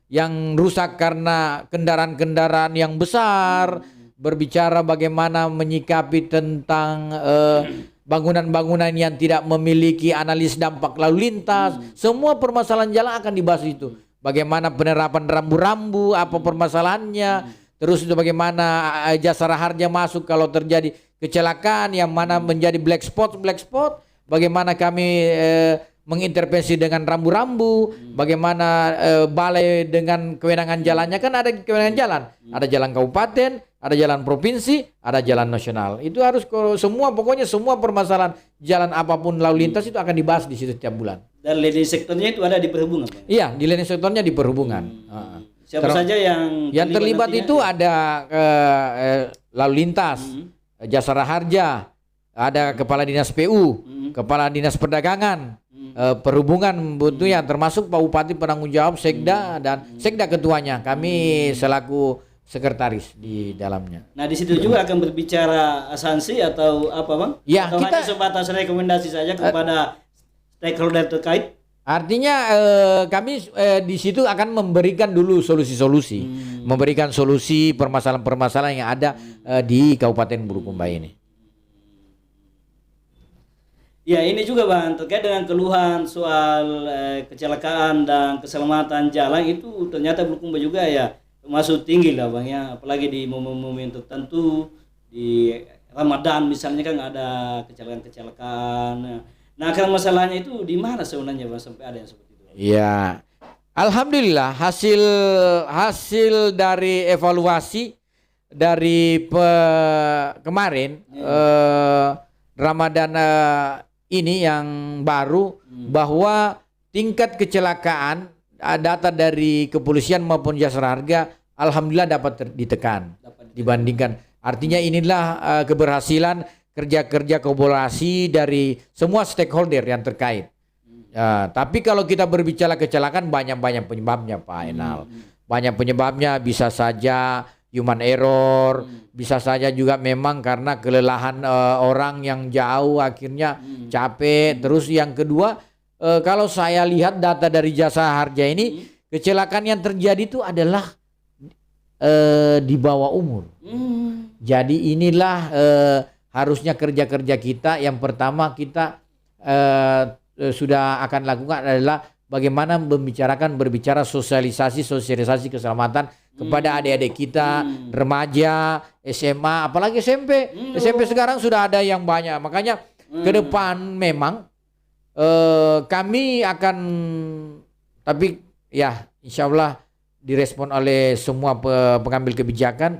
yang rusak karena kendaraan-kendaraan yang besar, berbicara bagaimana menyikapi tentang bangunan-bangunan yang tidak memiliki analis dampak lalu lintas. Semua permasalahan jalan akan dibahas itu. Bagaimana penerapan rambu-rambu, apa permasalahannya. Terus itu bagaimana jasa harja masuk kalau terjadi kecelakaan, yang mana menjadi black spot. Bagaimana kami mengintervensi dengan rambu-rambu. Bagaimana balai dengan kewenangan jalannya, kan ada kewenangan jalan. Ada jalan kabupaten, ada jalan provinsi, ada jalan nasional. Itu harus pokoknya semua permasalahan jalan apapun lalu lintas itu akan dibahas di situ setiap bulan. Dan lini sektornya itu ada di perhubungan, Pak? Iya, di lini sektornya di perhubungan. Siapa saja yang terlibat itu ada lalu lintas, jasa harja, ada kepala dinas PU, kepala dinas perdagangan, perhubungan butuhnya, termasuk Pak Bupati penanggung jawab, Sekda dan Sekda ketuanya. Kami selaku sekretaris di dalamnya. Nah, di situ juga akan berbicara sanksi atau apa, Bang? Ya, atau hanya sebatas rekomendasi saja kepada stakeholder terkait? Artinya kami di situ akan memberikan dulu solusi-solusi, memberikan solusi permasalahan-permasalahan yang ada di Kabupaten Bulukumba ini. Ya, ini juga Bang, terkait dengan keluhan soal kecelakaan dan keselamatan jalan itu ternyata Bulukumba juga ya masuk tinggi lah Bang ya, apalagi di momen-momen tertentu, di Ramadan misalnya kan ada kecelakaan. Nah, akar masalahnya itu di mana sebenarnya Bang sampai ada yang seperti itu? Iya. Alhamdulillah hasil dari evaluasi dari kemarin Ramadan ini yang baru, bahwa tingkat kecelakaan data dari kepolisian maupun jasa harga alhamdulillah dapat ditekan dibandingkan. Artinya inilah keberhasilan kerja-kerja kolaborasi dari semua stakeholder yang terkait. Tapi kalau kita berbicara kecelakaan, banyak penyebabnya Pak Enal. Banyak penyebabnya, bisa saja human error, bisa saja juga memang karena kelelahan orang yang jauh akhirnya capek. Terus yang kedua, kalau saya lihat data dari jasa harja ini, kecelakaan yang terjadi itu adalah di bawah umur. Jadi inilah harusnya kerja-kerja kita. Yang pertama kita sudah akan lakukan adalah bagaimana berbicara sosialisasi keselamatan kepada adik-adik kita, remaja, SMA, apalagi SMP. SMP sekarang sudah ada yang banyak. Makanya ke depan memang kami akan, tapi ya insya Allah direspon oleh semua pengambil kebijakan,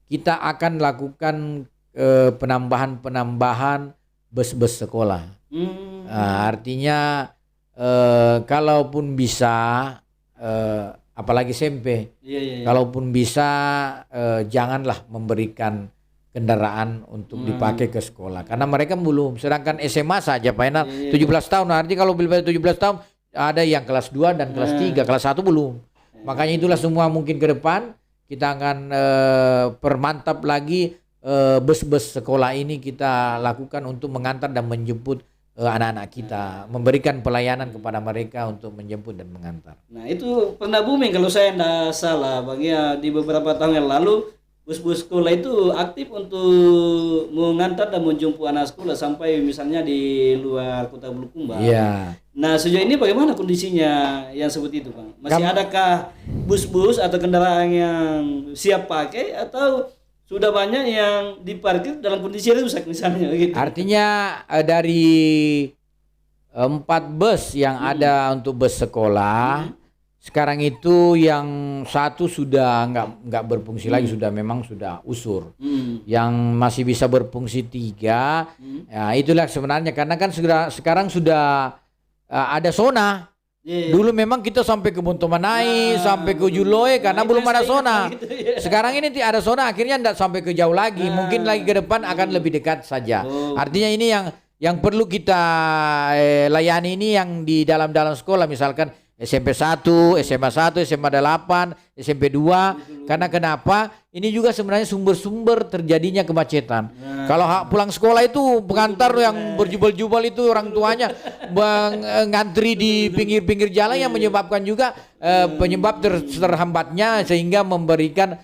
kita akan lakukan penambahan bus-bus sekolah. Artinya kalaupun bisa, apalagi SMP, kalaupun bisa janganlah memberikan kendaraan untuk dipakai ke sekolah, karena mereka belum, sedangkan SMA saja Pak Enal 17 tahun. Artinya kalau lebih dari 17 tahun ada yang kelas 2 dan kelas 3, kelas 1 belum. Makanya itulah semua mungkin ke depan kita akan permantap lagi bus-bus sekolah ini kita lakukan untuk mengantar dan menjemput anak-anak kita, memberikan pelayanan kepada mereka untuk menjemput dan mengantar. Nah, itu pernah booming kalau saya tidak salah Bang ya, di beberapa tahun yang lalu bus-bus sekolah itu aktif untuk mengantar dan menjemput anak sekolah sampai misalnya di luar kota Bulukumba. Iya. Nah, sejauh ini bagaimana kondisinya yang seperti itu Bang? Masih adakah bus-bus atau kendaraan yang siap pakai atau sudah banyak yang diparkir dalam kondisi rusak misalnya gitu? Artinya dari 4 bus yang ada untuk bus sekolah, sekarang itu yang satu sudah nggak berfungsi lagi, memang sudah usur. Yang masih bisa berfungsi 3, ya itulah sebenarnya karena kan sekarang sudah ada zona. Dulu memang kita sampai ke Bontomanai, sampai ke Juloe karena belum ada zona. Sekarang ini ada zona, akhirnya tidak sampai ke jauh lagi. Mungkin lagi ke depan akan lebih dekat saja. Artinya ini yang perlu kita layani ini yang di dalam sekolah, misalkan SMP 1, SMA 1, SMA 8, SMP 2. Karena kenapa? Ini juga sebenarnya sumber-sumber terjadinya kemacetan. Kalau pulang sekolah itu pengantar yang berjubel-jubel itu orang tuanya ngantri di pinggir-pinggir jalan yang menyebabkan juga penyebab terhambatnya sehingga memberikan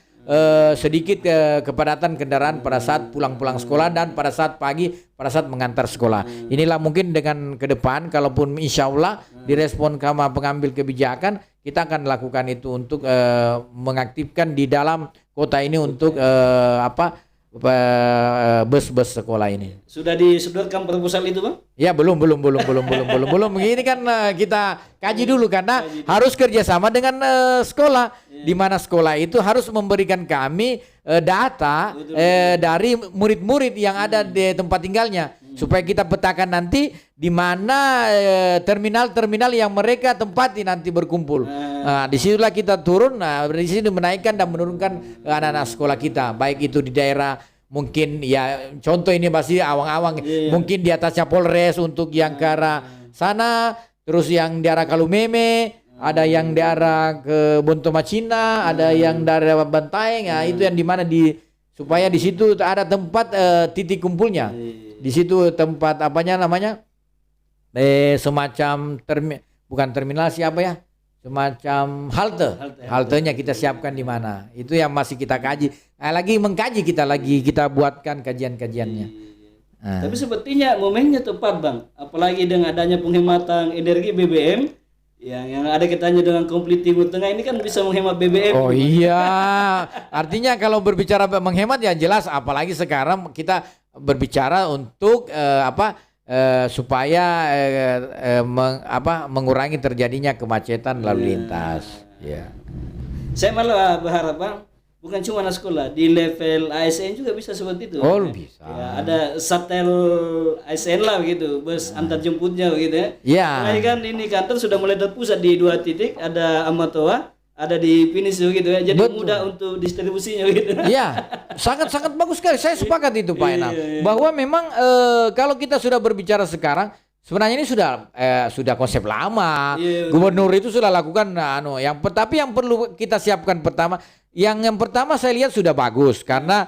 sedikit kepadatan kendaraan pada saat pulang sekolah dan pada saat pagi pada saat mengantar sekolah. Inilah mungkin dengan ke depan kalaupun insya Allah direspon sama pengambil kebijakan, kita akan lakukan itu untuk mengaktifkan di dalam kota ini untuk bus-bus sekolah ini. Sudah disodorkan proposal itu, Bang? Ya belum. Ini kan kita kaji dulu karena harus kerjasama dengan sekolah. Di mana sekolah itu harus memberikan kami data dari murid-murid yang ada di tempat tinggalnya supaya kita petakan nanti di mana terminal-terminal yang mereka tempati nanti berkumpul. Nah, disitulah kita turun. Nah, di sini menaikkan dan menurunkan anak-anak sekolah kita, baik itu di daerah mungkin ya contoh ini masih awang-awang, mungkin di atasnya Polres untuk yang ke arah sana, terus yang di arah Kalumeme, ada yang di arah ke Bontomacina, ada yang dari Bantaeng. Nah, itu yang di mana supaya di situ ada tempat titik kumpulnya. Di situ tempat namanya semacam bukan terminal siapa ya? Semacam haltenya kita siapkan di mana. Itu yang masih kita kaji. Lagi mengkaji kita buatkan kajian-kajiannya. Tapi sepertinya momennya tepat, Bang. Apalagi dengan adanya penghematan energi BBM yang ada kaitannya dengan konflik Timur Tengah ini kan bisa menghemat BBM. Oh iya. Artinya kalau berbicara menghemat ya jelas, apalagi sekarang kita berbicara untuk supaya mengurangi terjadinya kemacetan lalu lintas. Ya. Saya malah berharap, Bang, bukan cuma anak sekolah, di level ASN juga bisa seperti itu. Oh, bisa. Ya, ada shuttle ASN lah begitu, bus antar jemputnya begitu ya. Iya. Nah, kan ini kantor sudah mulai terpusat di 2 titik, ada Amatoa, ada di finish gitu ya. Jadi mudah untuk distribusinya gitu. Iya, sangat bagus sekali. Saya sepakat itu Pak Enam. Bahwa memang kalau kita sudah berbicara sekarang, sebenarnya ini sudah konsep lama. Gubernur itu sudah lakukan tapi yang perlu kita siapkan pertama, yang pertama saya lihat sudah bagus karena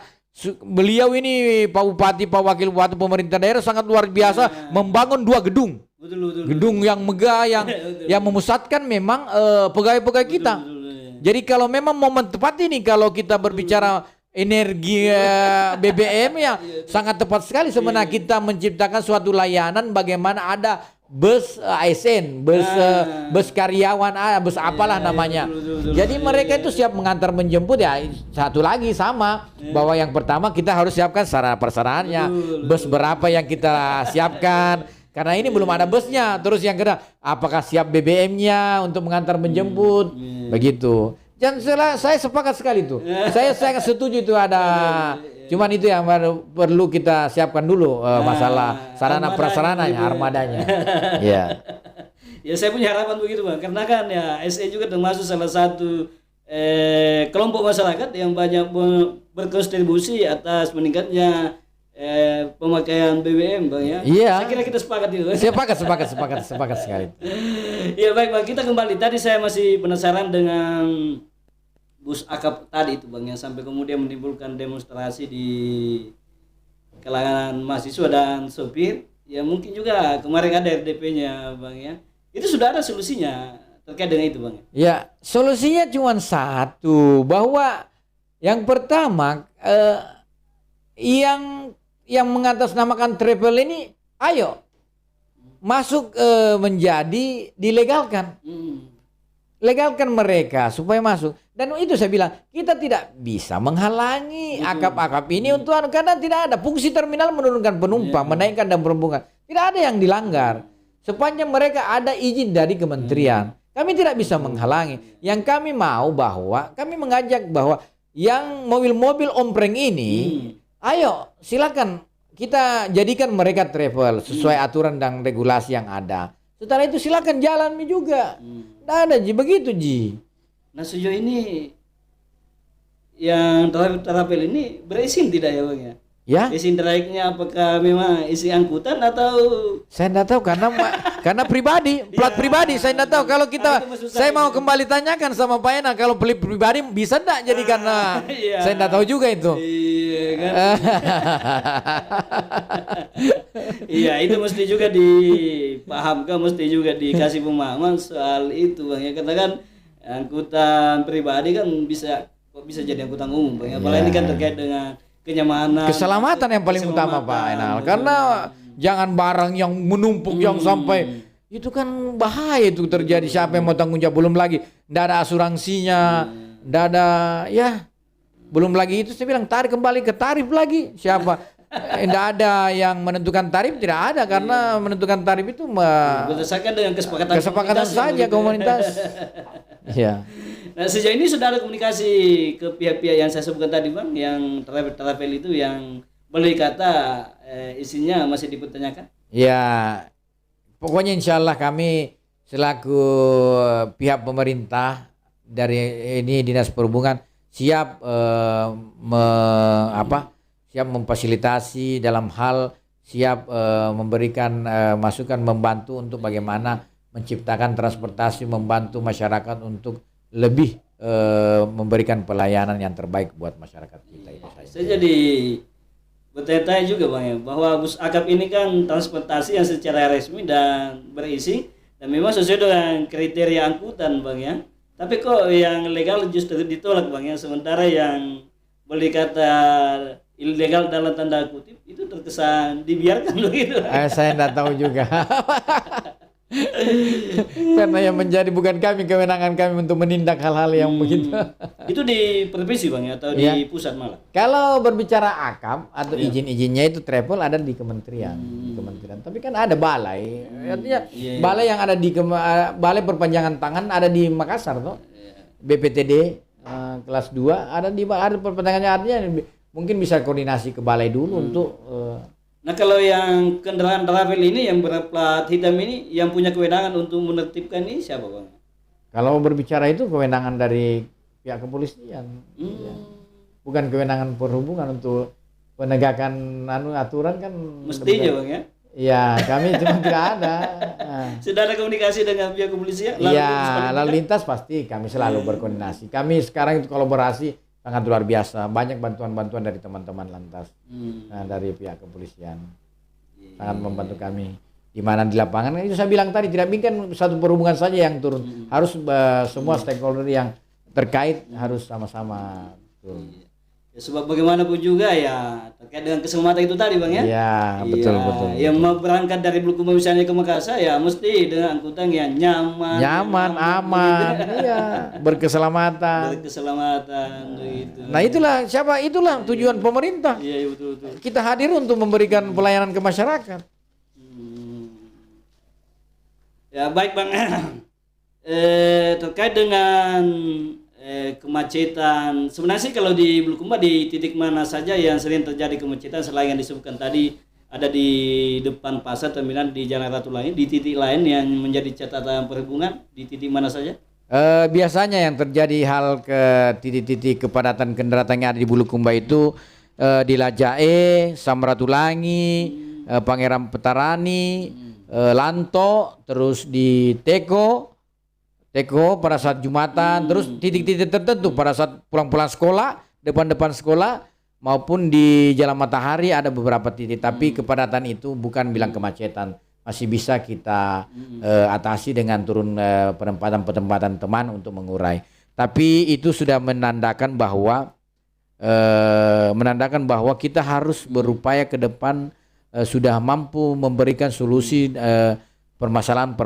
beliau ini Pak Bupati, Pak Wakil Bupati, pemerintah daerah sangat luar biasa membangun 2 gedung. Betul. Gedung yang megah yang memusatkan memang pegawai-pegawai kita. Jadi kalau memang momen tepat ini kalau kita berbicara energi BBM ya sangat tepat sekali sebenarnya kita menciptakan suatu layanan bagaimana ada bus ASN, bus karyawan, bus apalah namanya. Jadi mereka itu siap mengantar menjemput ya. Satu lagi sama bahwa yang pertama kita harus siapkan sarana prasaranaannya. Bus berapa yang kita siapkan? Karena ini belum ada busnya. Terus yang kedua, apakah siap BBM-nya untuk mengantar menjemput? Begitu. Dan saya sepakat sekali itu. Saya setuju itu ada. Cuman itu yang perlu kita siapkan dulu masalah sarana prasarananya, armadanya. Ya. Ya saya punya harapan begitu, Bang. Karena kan ya SE juga termasuk salah satu kelompok masyarakat yang banyak berkontribusi atas meningkatnya pemakaian BBM, Bang ya. Iya. Saya kira kita sepakat itu. Sepakat sekali. Ya baik, Bang, kita kembali. Tadi saya masih penasaran dengan bus akap tadi itu, Bang, yang sampai kemudian menimbulkan demonstrasi di kalangan mahasiswa dan sopir. Ya mungkin juga kemarin ada RDP-nya, Bang ya. Itu sudah ada solusinya terkait dengan itu, Bang. Ya, solusinya cuma satu, bahwa yang pertama yang mengatasnamakan travel ini ayo masuk menjadi dilegalkan. Legalkan mereka supaya masuk. Dan itu saya bilang, kita tidak bisa menghalangi akap-akap ini untuk karena tidak ada fungsi terminal menurunkan penumpang, menaikkan dan penumpukan. Tidak ada yang dilanggar. Sepanjang mereka ada izin dari kementerian. Kami tidak bisa menghalangi. Yang kami mau bahwa kami mengajak bahwa yang mobil-mobil ompreng ini, ayo silakan kita jadikan mereka travel sesuai aturan dan regulasi yang ada. Setelah itu silakan jalan juga. Tidak ada Ji, begitu Ji. Nah sejauh ini yang travel ini berizin tidak ya Bang ya? Ya, Izin trayeknya apakah memang isi angkutan atau saya tidak tahu karena pribadi, plat pribadi saya tidak tahu. Kalau kita, saya mau kembali tanyakan sama Pak Ena kalau beli pribadi bisa tidak jadi karena iya. saya tidak tahu juga itu. Iya kan? Iya itu mesti juga dipahamkan, mesti juga dikasih pemahaman soal itu Bang ya. Katakan angkutan pribadi kan bisa jadi angkutan umum Bang ya. Apalagi ini kan terkait dengan kenyamanan, Keselamatan yang paling utama Pak Enal, karena jangan barang yang menumpuk yang sampai itu kan bahaya itu terjadi. Siapa yang mau tanggung jawab? Belum lagi tidak ada asuransinya, tidak ada ya. Belum lagi itu saya bilang tarik kembali ke tarif lagi. Siapa? Tidak ada yang menentukan tarif, tidak ada karena menentukan tarif itu berdasarkan dengan kesepakatan saja komunitas. Ya. Nah sejauh ini sudah ada komunikasi ke pihak-pihak yang saya sebutkan tadi Bang, yang travel itu yang boleh kata isinya masih dipertanyakan? Ya, pokoknya insya Allah kami selaku pihak pemerintah dari ini Dinas Perhubungan siap siap memfasilitasi dalam hal siap memberikan masukan, membantu untuk bagaimana menciptakan transportasi, membantu masyarakat untuk lebih memberikan pelayanan yang terbaik buat masyarakat kita ini. Saya jadi bertanya-tanya juga Bang ya, bahwa bus akap ini kan transportasi yang secara resmi dan berisi dan memang sesuai dengan kriteria angkutan Bang ya. Tapi kok yang legal justru ditolak Bang ya, sementara yang boleh kata ilegal dalam tanda kutip itu terkesan dibiarkan begitu. Saya tidak tahu juga. Karena yang menjadi bukan kami, kewenangan kami untuk menindak hal-hal yang begitu. Itu di provinsi Bang ya atau di pusat malah? Kalau berbicara akap atau izin-izinnya itu travel ada di kementerian. Tapi kan ada balai. Artinya balai yang ada di balai perpanjangan tangan ada di Makassar toh. BPTD kelas 2 ada perpanjangannya, artinya mungkin bisa koordinasi ke balai dulu untuk Nah kalau yang kendaraan travel ini yang berplat hitam ini yang punya kewenangan untuk menertibkan ini siapa Bang? Kalau berbicara itu kewenangan dari pihak kepolisian. Ya. Bukan kewenangan perhubungan untuk penegakan aturan kan. Mestinya Bang ya? Iya, kami cuma tidak ada. Sudah ada komunikasi dengan pihak kepolisian? Iya, lalu lintas pasti kami selalu berkoordinasi. Kami sekarang itu kolaborasi sangat luar biasa, banyak bantuan-bantuan dari teman-teman lantas, dari pihak kepolisian, sangat membantu kami. Di mana di lapangan itu saya bilang tadi tidak mungkin satu perhubungan saja yang turun, harus semua stakeholder yang terkait harus sama-sama turun. Ya, sebab bagaimanapun juga ya terkait dengan keselamatan itu tadi Bang ya. Iya, betul. Yang mau berangkat dari Bulukumba misalnya ke Makassar ya mesti dengan angkutan yang nyaman, aman, iya, berkeselamatan gitu. Nah, itulah tujuan pemerintah. Iya, betul. Kita hadir untuk memberikan pelayanan ke masyarakat. Ya, baik Bang. Terkait dengan kemacetan, sebenarnya sih kalau di Bulukumba di titik mana saja yang sering terjadi kemacetan selain yang disebutkan tadi, ada di depan pasar terminal di Jalan Ratu lain, di titik lain yang menjadi catatan perhubungan di titik mana saja? Biasanya yang terjadi hal ke titik-titik kepadatan kendaraan yang ada di Bulukumba itu di Lajae, Samratulangi, Pangeran Petarani, Lanto, terus di Teko pada saat Jumatan, terus titik-titik tertentu pada saat pulang-pulang sekolah, depan-depan sekolah, maupun di Jalan Matahari ada beberapa titik. Tapi kepadatan itu bukan bilang kemacetan, masih bisa kita atasi dengan turun penempatan teman untuk mengurai. Tapi itu sudah menandakan bahwa kita harus berupaya ke depan sudah mampu memberikan solusi permasalahan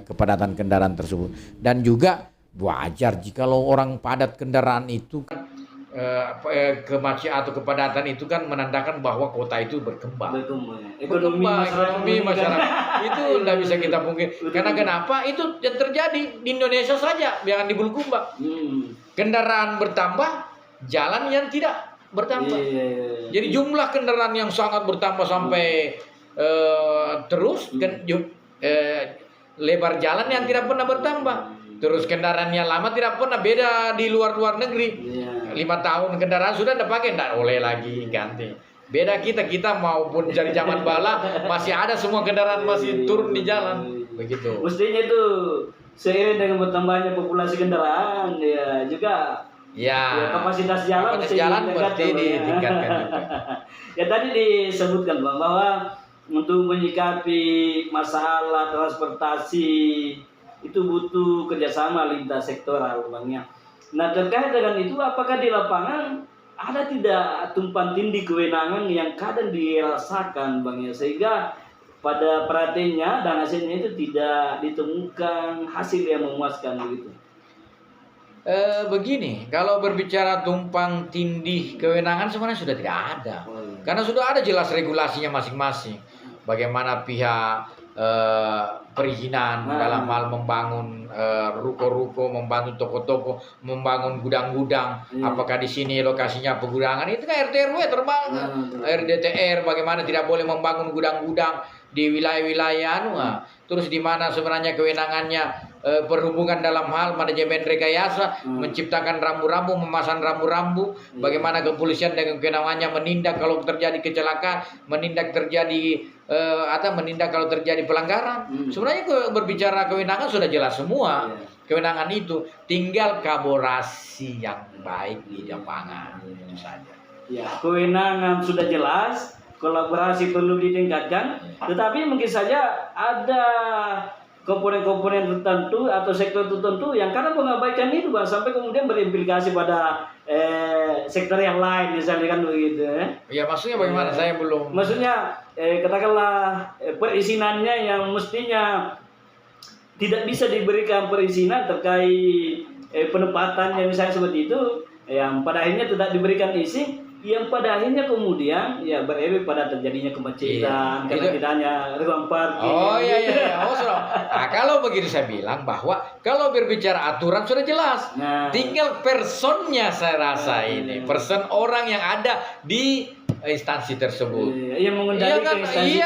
kepadatan kendaraan tersebut. Dan juga wajar jikalau orang padat kendaraan itu kemacetan atau kepadatan itu kan menandakan bahwa kota itu berkembang. Ekonomi Masyarakat itu tidak bisa kita mungkin. Karena kenapa? Itu yang terjadi di Indonesia saja, jangan di Bulukumba. Kendaraan bertambah, jalan yang tidak bertambah. Jadi jumlah kendaraan yang sangat bertambah sampai terus lebar jalan yang tidak pernah bertambah. Terus kendaraannya lama tidak pernah, beda di luar negeri. 5 tahun kendaraan sudah tidak pakai, tidak boleh lagi ganti. Beda kita maupun dari zaman bala masih ada semua kendaraan masih turun di jalan. Begitu. Mestinya itu seiring dengan bertambahnya populasi kendaraan ya juga kapasitas jalan mesti ditingkatkan juga. Ya tadi disebutkan Bang bahwa untuk menyikapi masalah transportasi itu butuh kerjasama lintas sektoral Bang ya. Nah terkait dengan itu apakah di lapangan ada tidak tumpang tindih kewenangan yang kadang dirasakan Bang ya, sehingga pada prakteknya dan hasilnya itu tidak ditemukan hasil yang memuaskan begitu? Begini, kalau berbicara tumpang tindih kewenangan sebenarnya sudah tidak ada. Karena sudah ada jelas regulasinya masing-masing. Bagaimana pihak perizinan dalam hal membangun ruko-ruko, membangun toko-toko, membangun gudang-gudang. Apakah di sini lokasinya pegudangan? Itu kan RT RW terbangun. RDTR bagaimana tidak boleh membangun gudang-gudang di wilayah-wilayah terus di mana sebenarnya kewenangannya perhubungan dalam hal manajemen rekayasa, menciptakan rambu-rambu, memasang rambu-rambu, bagaimana kepolisian dengan kewenangannya menindak kalau terjadi kecelakaan, menindak kalau terjadi pelanggaran. Sebenarnya berbicara kewenangan sudah jelas semua. Kewenangan itu tinggal kolaborasi yang baik di lapangan itu saja. Ya, kewenangan sudah jelas, kolaborasi perlu ditingkatkan, tetapi mungkin saja ada komponen-komponen tertentu atau sektor tertentu yang kadang mengabaikan itu Bang, sampai kemudian berimplikasi pada sektor yang lain misalnya kan begitu ya. Ya maksudnya bagaimana? Saya belum. Maksudnya katakanlah perizinannya yang mestinya tidak bisa diberikan perizinan terkait penempatannya misalnya seperti itu, yang pada akhirnya tidak diberikan izin, yang pada akhirnya kemudian ya berefek pada terjadinya kemacetan, karena tidak hanya ruang parkir. Nah, kalau begitu saya bilang bahwa kalau berbicara aturan sudah jelas, tinggal personnya saya rasa ini, person orang yang ada di instansi tersebut. Yang mengendalikan instansi.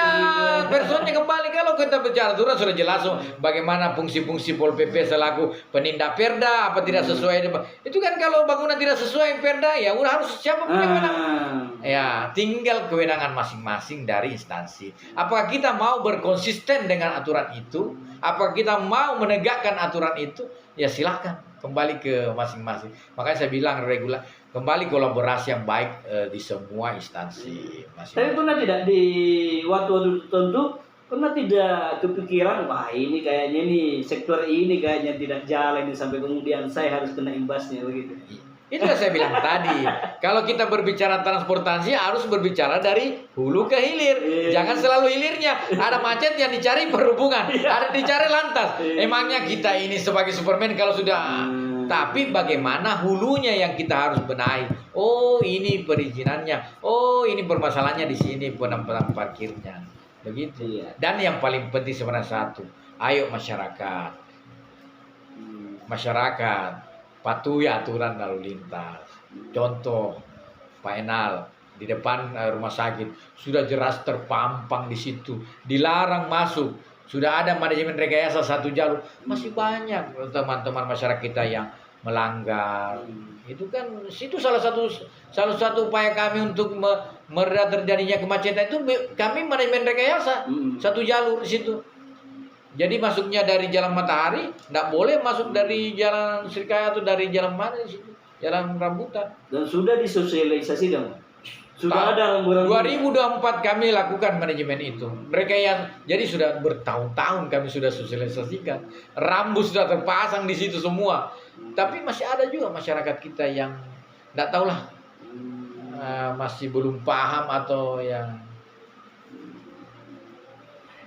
Personnya kembali. Kalau kita bicara aturan sudah jelas bagaimana fungsi-fungsi Pol PP selaku penindak perda apa tidak sesuai. Itu kan kalau bangunan tidak sesuai perda ya udah harus siapa punya kewenangan. Ya, tinggal kewenangan masing-masing dari instansi. Apakah kita mau berkonsisten dengan aturan itu? Apakah kita mau menegakkan aturan itu? Ya silahkan kembali ke masing-masing. Makanya saya bilang kembali kolaborasi yang baik di semua instansi. Tapi pernah tidak di waktu tertentu pernah tidak kepikiran wah ini kayaknya nih sektor ini kayaknya tidak jalan sampai kemudian saya harus kena imbasnya begitu? Itu yang saya bilang tadi. Kalau kita berbicara transportasi harus berbicara dari hulu ke hilir. Jangan selalu hilirnya. Ada macet yang dicari perhubungan, ada dicari lantas. Emangnya kita ini sebagai Superman kalau sudah tapi bagaimana hulunya yang kita harus benahi. Oh, ini perizinannya. Oh, ini permasalahannya di sini penempatan parkirnya. Begitu. Dan yang paling penting sebenarnya satu. Ayo masyarakat. Patuhi aturan lalu lintas. Contoh, Pak Enal di depan rumah sakit sudah jelas terpampang di situ, dilarang masuk. Sudah ada manajemen rekayasa 1 jalur. Masih banyak teman-teman masyarakat kita yang melanggar. Itu kan situ salah satu upaya kami untuk meredam terjadinya kemacetan itu kami manajemen rekayasa 1 jalur di situ. Jadi masuknya dari Jalan Matahari, tidak boleh masuk dari Jalan Srikaya atau dari jalan mana di situ, Jalan Rambutan. Dan sudah disosialisasikan. Sudah ada rambu-rambu. 2024 kami lakukan manajemen itu. Mereka yang jadi sudah bertahun-tahun kami sudah sosialisasikan. Rambu sudah terpasang di situ semua. Tapi masih ada juga masyarakat kita yang tidak tahulah masih belum paham atau yang.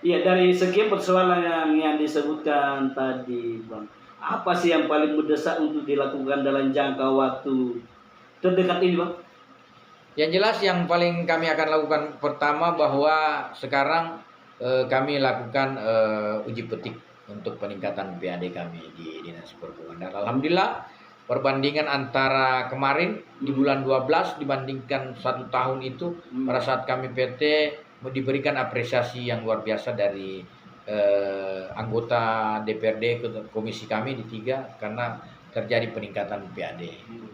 Iya, dari sekian persoalan yang disebutkan tadi, Bang, apa sih yang paling mendesak untuk dilakukan dalam jangka waktu terdekat ini, Bang? Yang jelas yang paling kami akan lakukan pertama bahwa sekarang kami lakukan uji petik untuk peningkatan PAD kami di Dinas Perhubungan. Dan alhamdulillah perbandingan antara kemarin di bulan 12 dibandingkan 1 tahun itu pada saat kami PT diberikan apresiasi yang luar biasa dari anggota DPRD komisi kami di 3 karena terjadi peningkatan PAD,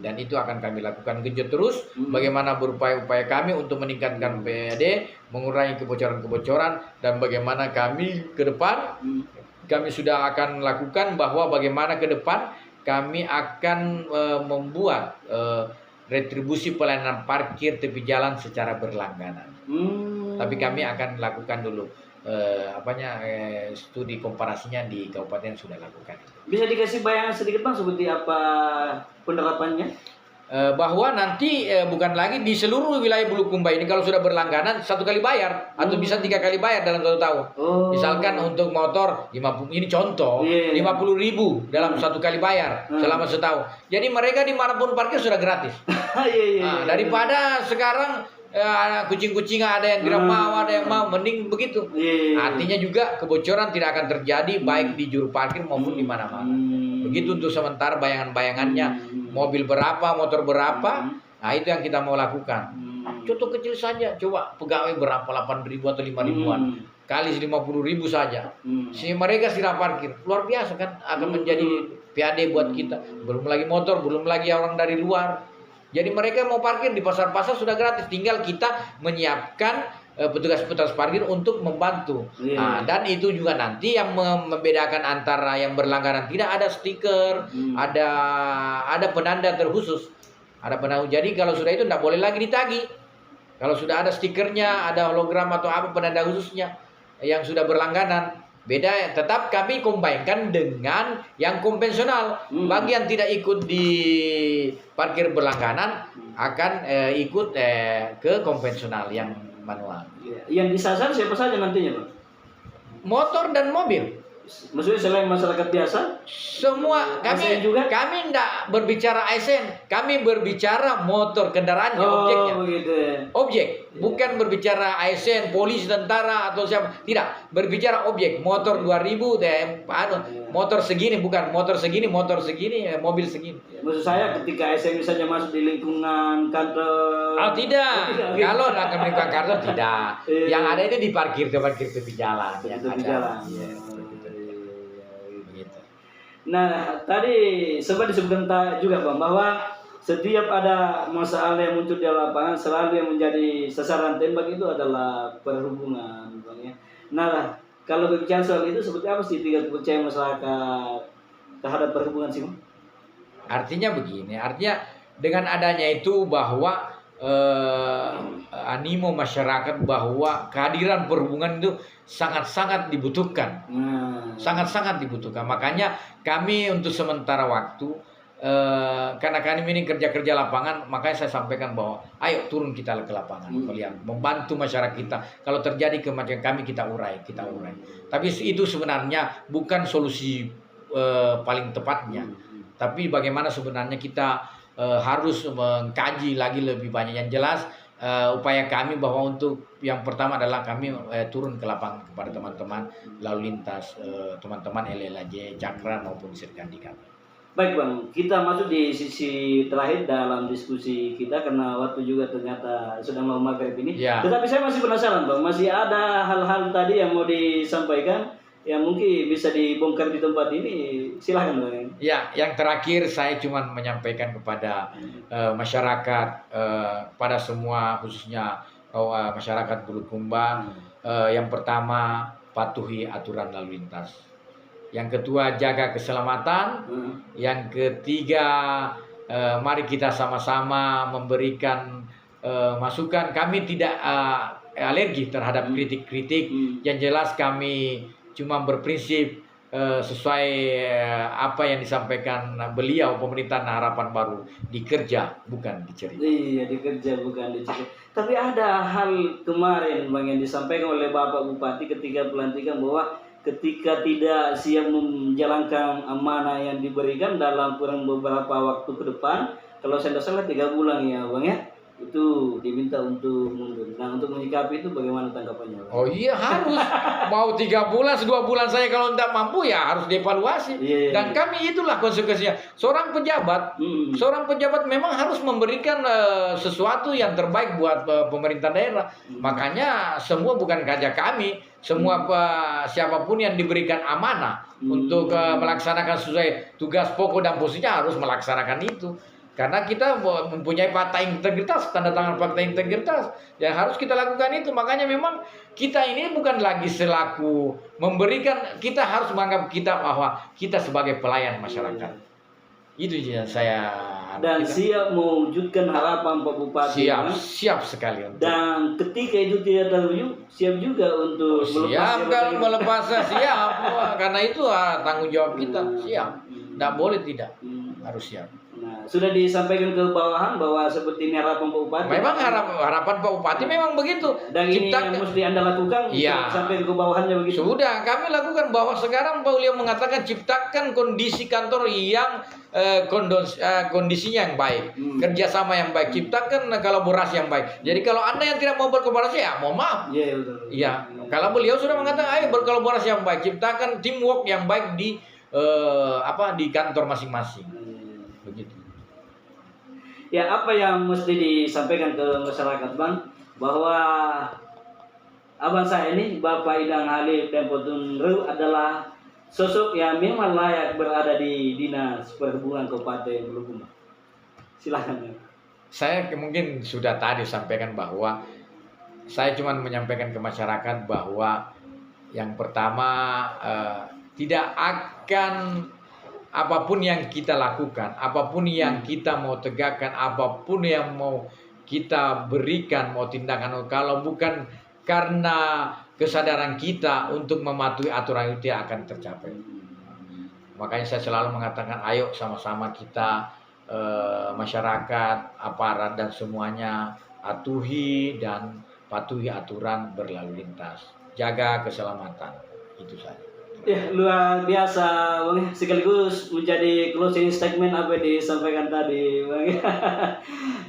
dan itu akan kami lakukan genjot terus bagaimana berupaya-upaya kami untuk meningkatkan PAD, mengurangi kebocoran-kebocoran, dan bagaimana kami ke depan kami sudah akan lakukan bahwa bagaimana ke depan kami akan membuat retribusi pelayanan parkir tepi jalan secara berlangganan. Tapi kami akan lakukan dulu studi komparasinya di kabupaten sudah lakukan. Bisa dikasih bayangan sedikit, Bang, seperti apa penerapannya? Bahwa nanti bukan lagi di seluruh wilayah Bulukumba ini kalau sudah berlangganan 1 kali bayar atau bisa 3 kali bayar dalam 1 tahun. Misalkan untuk motor 50, ini contoh, 50.000 dalam 1 kali bayar selama setahun. Jadi mereka dimanapun parkir sudah gratis. Daripada sekarang kucing-kucing ada yang tidak mau, ada yang mau, mending begitu. Artinya juga kebocoran tidak akan terjadi baik di juru parkir maupun di mana-mana. Begitu untuk sementara bayangan-bayangannya, mobil berapa, motor berapa, nah itu yang kita mau lakukan. Contoh kecil saja, coba pegawai berapa, 8.000 atau 5.000-an, kali 50.000 saja. Si mereka istirahat parkir, luar biasa kan, akan menjadi PAD buat kita. Belum lagi motor, belum lagi orang dari luar. Jadi mereka mau parkir di pasar-pasar sudah gratis, tinggal kita menyiapkan petugas-petugas parkir untuk membantu. Dan itu juga nanti yang membedakan antara yang berlangganan tidak ada stiker, ada penanda terkhusus. Ada penanda. Jadi kalau sudah itu tidak boleh lagi ditagih. Kalau sudah ada stikernya, ada hologram atau apa penanda khususnya yang sudah berlangganan. Beda, tetap kami combine-kan dengan yang konvensional. Bagi yang tidak ikut di parkir berlangganan akan ikut ke konvensional yang manual. Yang disasar siapa saja nantinya, Bang? Motor dan mobil. Maksudnya selain masyarakat biasa? Semua kami ASN juga? Kami tidak berbicara ASN, kami berbicara motor kendaraannya, objeknya. Begitu. Objek, bukan berbicara ASN, polisi, tentara atau siapa. Tidak, berbicara objek. Motor 2.000, motor segini, bukan motor segini, mobil segini. Maksud saya ketika ASN misalnya masuk di lingkungan kantor. Tidak. Kalau akan lingkungan kantor tidak. Yang ada itu di parkir tepi jalan. Tepi jalan. Nah, tadi sempat disebutkan juga, Bang, bahwa setiap ada masalah yang muncul di lapangan selalu yang menjadi sasaran tembak itu adalah perhubungan, Bang, ya. Nah, kalau berbicara soal itu seperti apa sih tingkat kepercayaan masyarakat terhadap perhubungan sih, Bang? Artinya begini, dengan adanya itu bahwa animo masyarakat bahwa kehadiran perhubungan itu sangat-sangat dibutuhkan. Sangat-sangat dibutuhkan. Makanya kami untuk sementara waktu karena kami ini kerja-kerja lapangan, makanya saya sampaikan bahwa ayo turun kita ke lapangan, kalian membantu masyarakat kita. Kalau terjadi kematian kami kita urai. Tapi itu sebenarnya bukan solusi paling tepatnya. Tapi bagaimana sebenarnya kita harus mengkaji lagi lebih banyak. Yang jelas upaya kami bahwa untuk yang pertama adalah kami turun ke lapangan kepada teman-teman lalu lintas, teman-teman LLAJ, Cakra maupun Sirkandi kami. Baik, Bang, kita masuk di sisi terakhir dalam diskusi kita karena waktu juga ternyata sudah mau maghrib ini. Tetapi saya masih penasaran, Bang, masih ada hal-hal tadi yang mau disampaikan yang mungkin bisa dibongkar di tempat ini, silahkan, Bang. Ya, yang terakhir saya cuma menyampaikan kepada masyarakat, pada semua khususnya masyarakat Bulukumba, yang pertama patuhi aturan lalu lintas, yang kedua jaga keselamatan, yang ketiga mari kita sama-sama memberikan masukan. Kami tidak alergi terhadap kritik-kritik, yang jelas kami cuma berprinsip sesuai apa yang disampaikan beliau, pemerintahan harapan baru, dikerja bukan dicerita. Iya, dikerja bukan dicerita. Tapi ada hal kemarin, Bang, yang disampaikan oleh Bapak Bupati ketika pelantikan bahwa ketika tidak siap menjalankan amanah yang diberikan dalam kurang beberapa waktu ke depan kalau saya tidak salah 3 bulan ya Bang ya, itu diminta untuk mundur. Nah untuk menyikapi itu bagaimana tanggapannya Bang? Oh iya harus. Mau 3 bulan, 2 bulan saya kalau tidak mampu ya harus dievaluasi. Iya. Dan kami itulah konsekuensinya. Seorang pejabat memang harus memberikan sesuatu yang terbaik buat pemerintah daerah. Makanya semua bukan kerja kami. Semua siapapun yang diberikan amanah untuk melaksanakan sesuai tugas pokok dan fungsinya harus melaksanakan itu. Karena kita mempunyai fakta integritas, tanda tangan fakta integritas yang harus kita lakukan itu. Makanya memang kita ini bukan lagi selaku memberikan, kita harus menganggap kita bahwa kita sebagai pelayan masyarakat. Itu yang saya dan siap mewujudkan harapan Pak Bupati. Siap sekali. Dan ketika itu tidak terwujud, siap juga untuk melepas siap. Karena itu tanggung jawab kita. Siap. Tidak boleh tidak. Harus siap. Nah, sudah disampaikan ke bawahan bahwa seperti ini harapan Pak Bupati. Memang harapan Pak Bupati memang begitu. Dan ini yang mesti Anda lakukan sampai ke bawahannya begitu. Sudah, kami lakukan bahwa sekarang beliau mengatakan ciptakan kondisi kantor yang kondisinya yang baik, kerjasama yang baik, ciptakan kolaborasi yang baik. Jadi kalau Anda yang tidak mau berkolaborasi ya mohon maaf. Iya betul. Iya, kalau beliau sudah mengatakan ayo berkolaborasi yang baik, ciptakan teamwork yang baik di kantor masing-masing. Begitu. Ya apa yang mesti disampaikan ke masyarakat Bang, bahwa abang saya ini Bapak Idam Halif dan Potun Reu adalah sosok yang memang layak berada di Dinas Perhubungan Kabupaten Bulukumba. Silakan. Saya mungkin sudah tadi sampaikan bahwa saya cuma menyampaikan ke masyarakat bahwa yang pertama tidak akan apapun yang kita lakukan, apapun yang kita mau tegakkan, apapun yang mau kita berikan, mau tindakan, kalau bukan karena kesadaran kita untuk mematuhi aturan itu akan tercapai. Makanya saya selalu mengatakan, ayo sama-sama kita masyarakat, aparat dan semuanya patuhi aturan berlalu lintas, jaga keselamatan, itu saja. Ya luar biasa Bang, sekaligus menjadi closing statement apa yang disampaikan tadi Bang.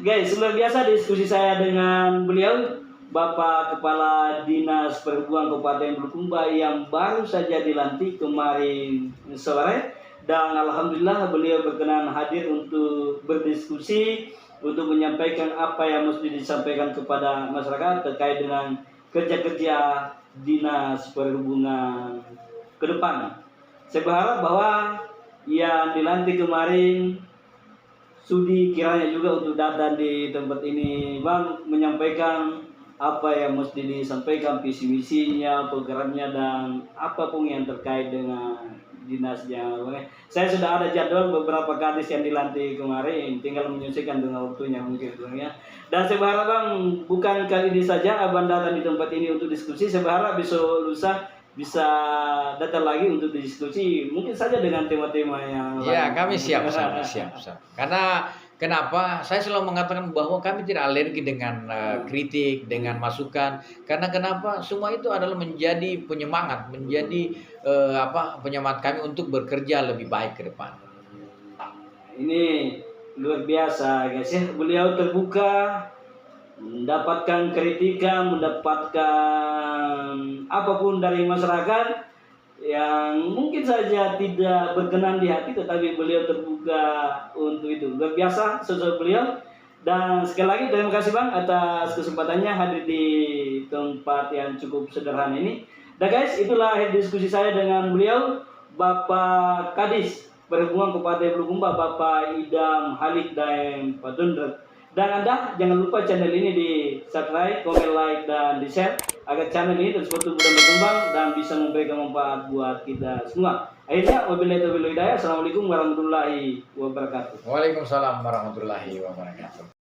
Guys, luar biasa diskusi saya dengan beliau, Bapak Kepala Dinas Perhubungan Kabupaten Bulukumba yang baru saja dilantik kemarin sore, dan alhamdulillah beliau berkenan hadir untuk berdiskusi, untuk menyampaikan apa yang mesti disampaikan kepada masyarakat terkait dengan kerja-kerja Dinas Perhubungan ke depan. Saya berharap bahwa yang dilantik kemarin sudi kiranya juga untuk datang di tempat ini Bang, menyampaikan apa yang mesti disampaikan, visi misinya, programnya dan apapun yang terkait dengan dinasnya. Saya sudah ada jadwal beberapa kadis yang dilantik kemarin, tinggal menyesuaikan dengan waktunya mungkin Bang ya. Dan saya berharap Bang, bukan kali ini saja Abang datang di tempat ini untuk diskusi, saya berharap besok lusa bisa datang lagi untuk diskusi, mungkin saja dengan tema-tema yang ya lain. Kami siap. Karena kenapa saya selalu mengatakan bahwa kami tidak alergi dengan kritik, dengan masukan. Karena kenapa semua itu adalah menjadi penyemangat, menjadi penyemangat kami untuk bekerja lebih baik ke depan. Ini luar biasa guys ya, beliau terbuka mendapatkan kritikan, mendapatkan apapun dari masyarakat yang mungkin saja tidak berkenan di hati, tetapi beliau terbuka untuk itu. Luar biasa sosok beliau. Dan sekali lagi terima kasih Bang atas kesempatannya hadir di tempat yang cukup sederhana ini. Dan guys, itulah diskusi saya dengan beliau, Bapak Kadis Perhubungan Kabupaten Bulukumba, Bapak Idam Halif dan Potun Reu. Dan Anda jangan lupa channel ini di subscribe, komen, like, dan di share agar channel ini terus berkembang dan bisa memberikan manfaat buat kita semua. Akhirnya, wabillahi taufiq wal hidayah. Assalamualaikum warahmatullahi wabarakatuh. Waalaikumsalam warahmatullahi wabarakatuh.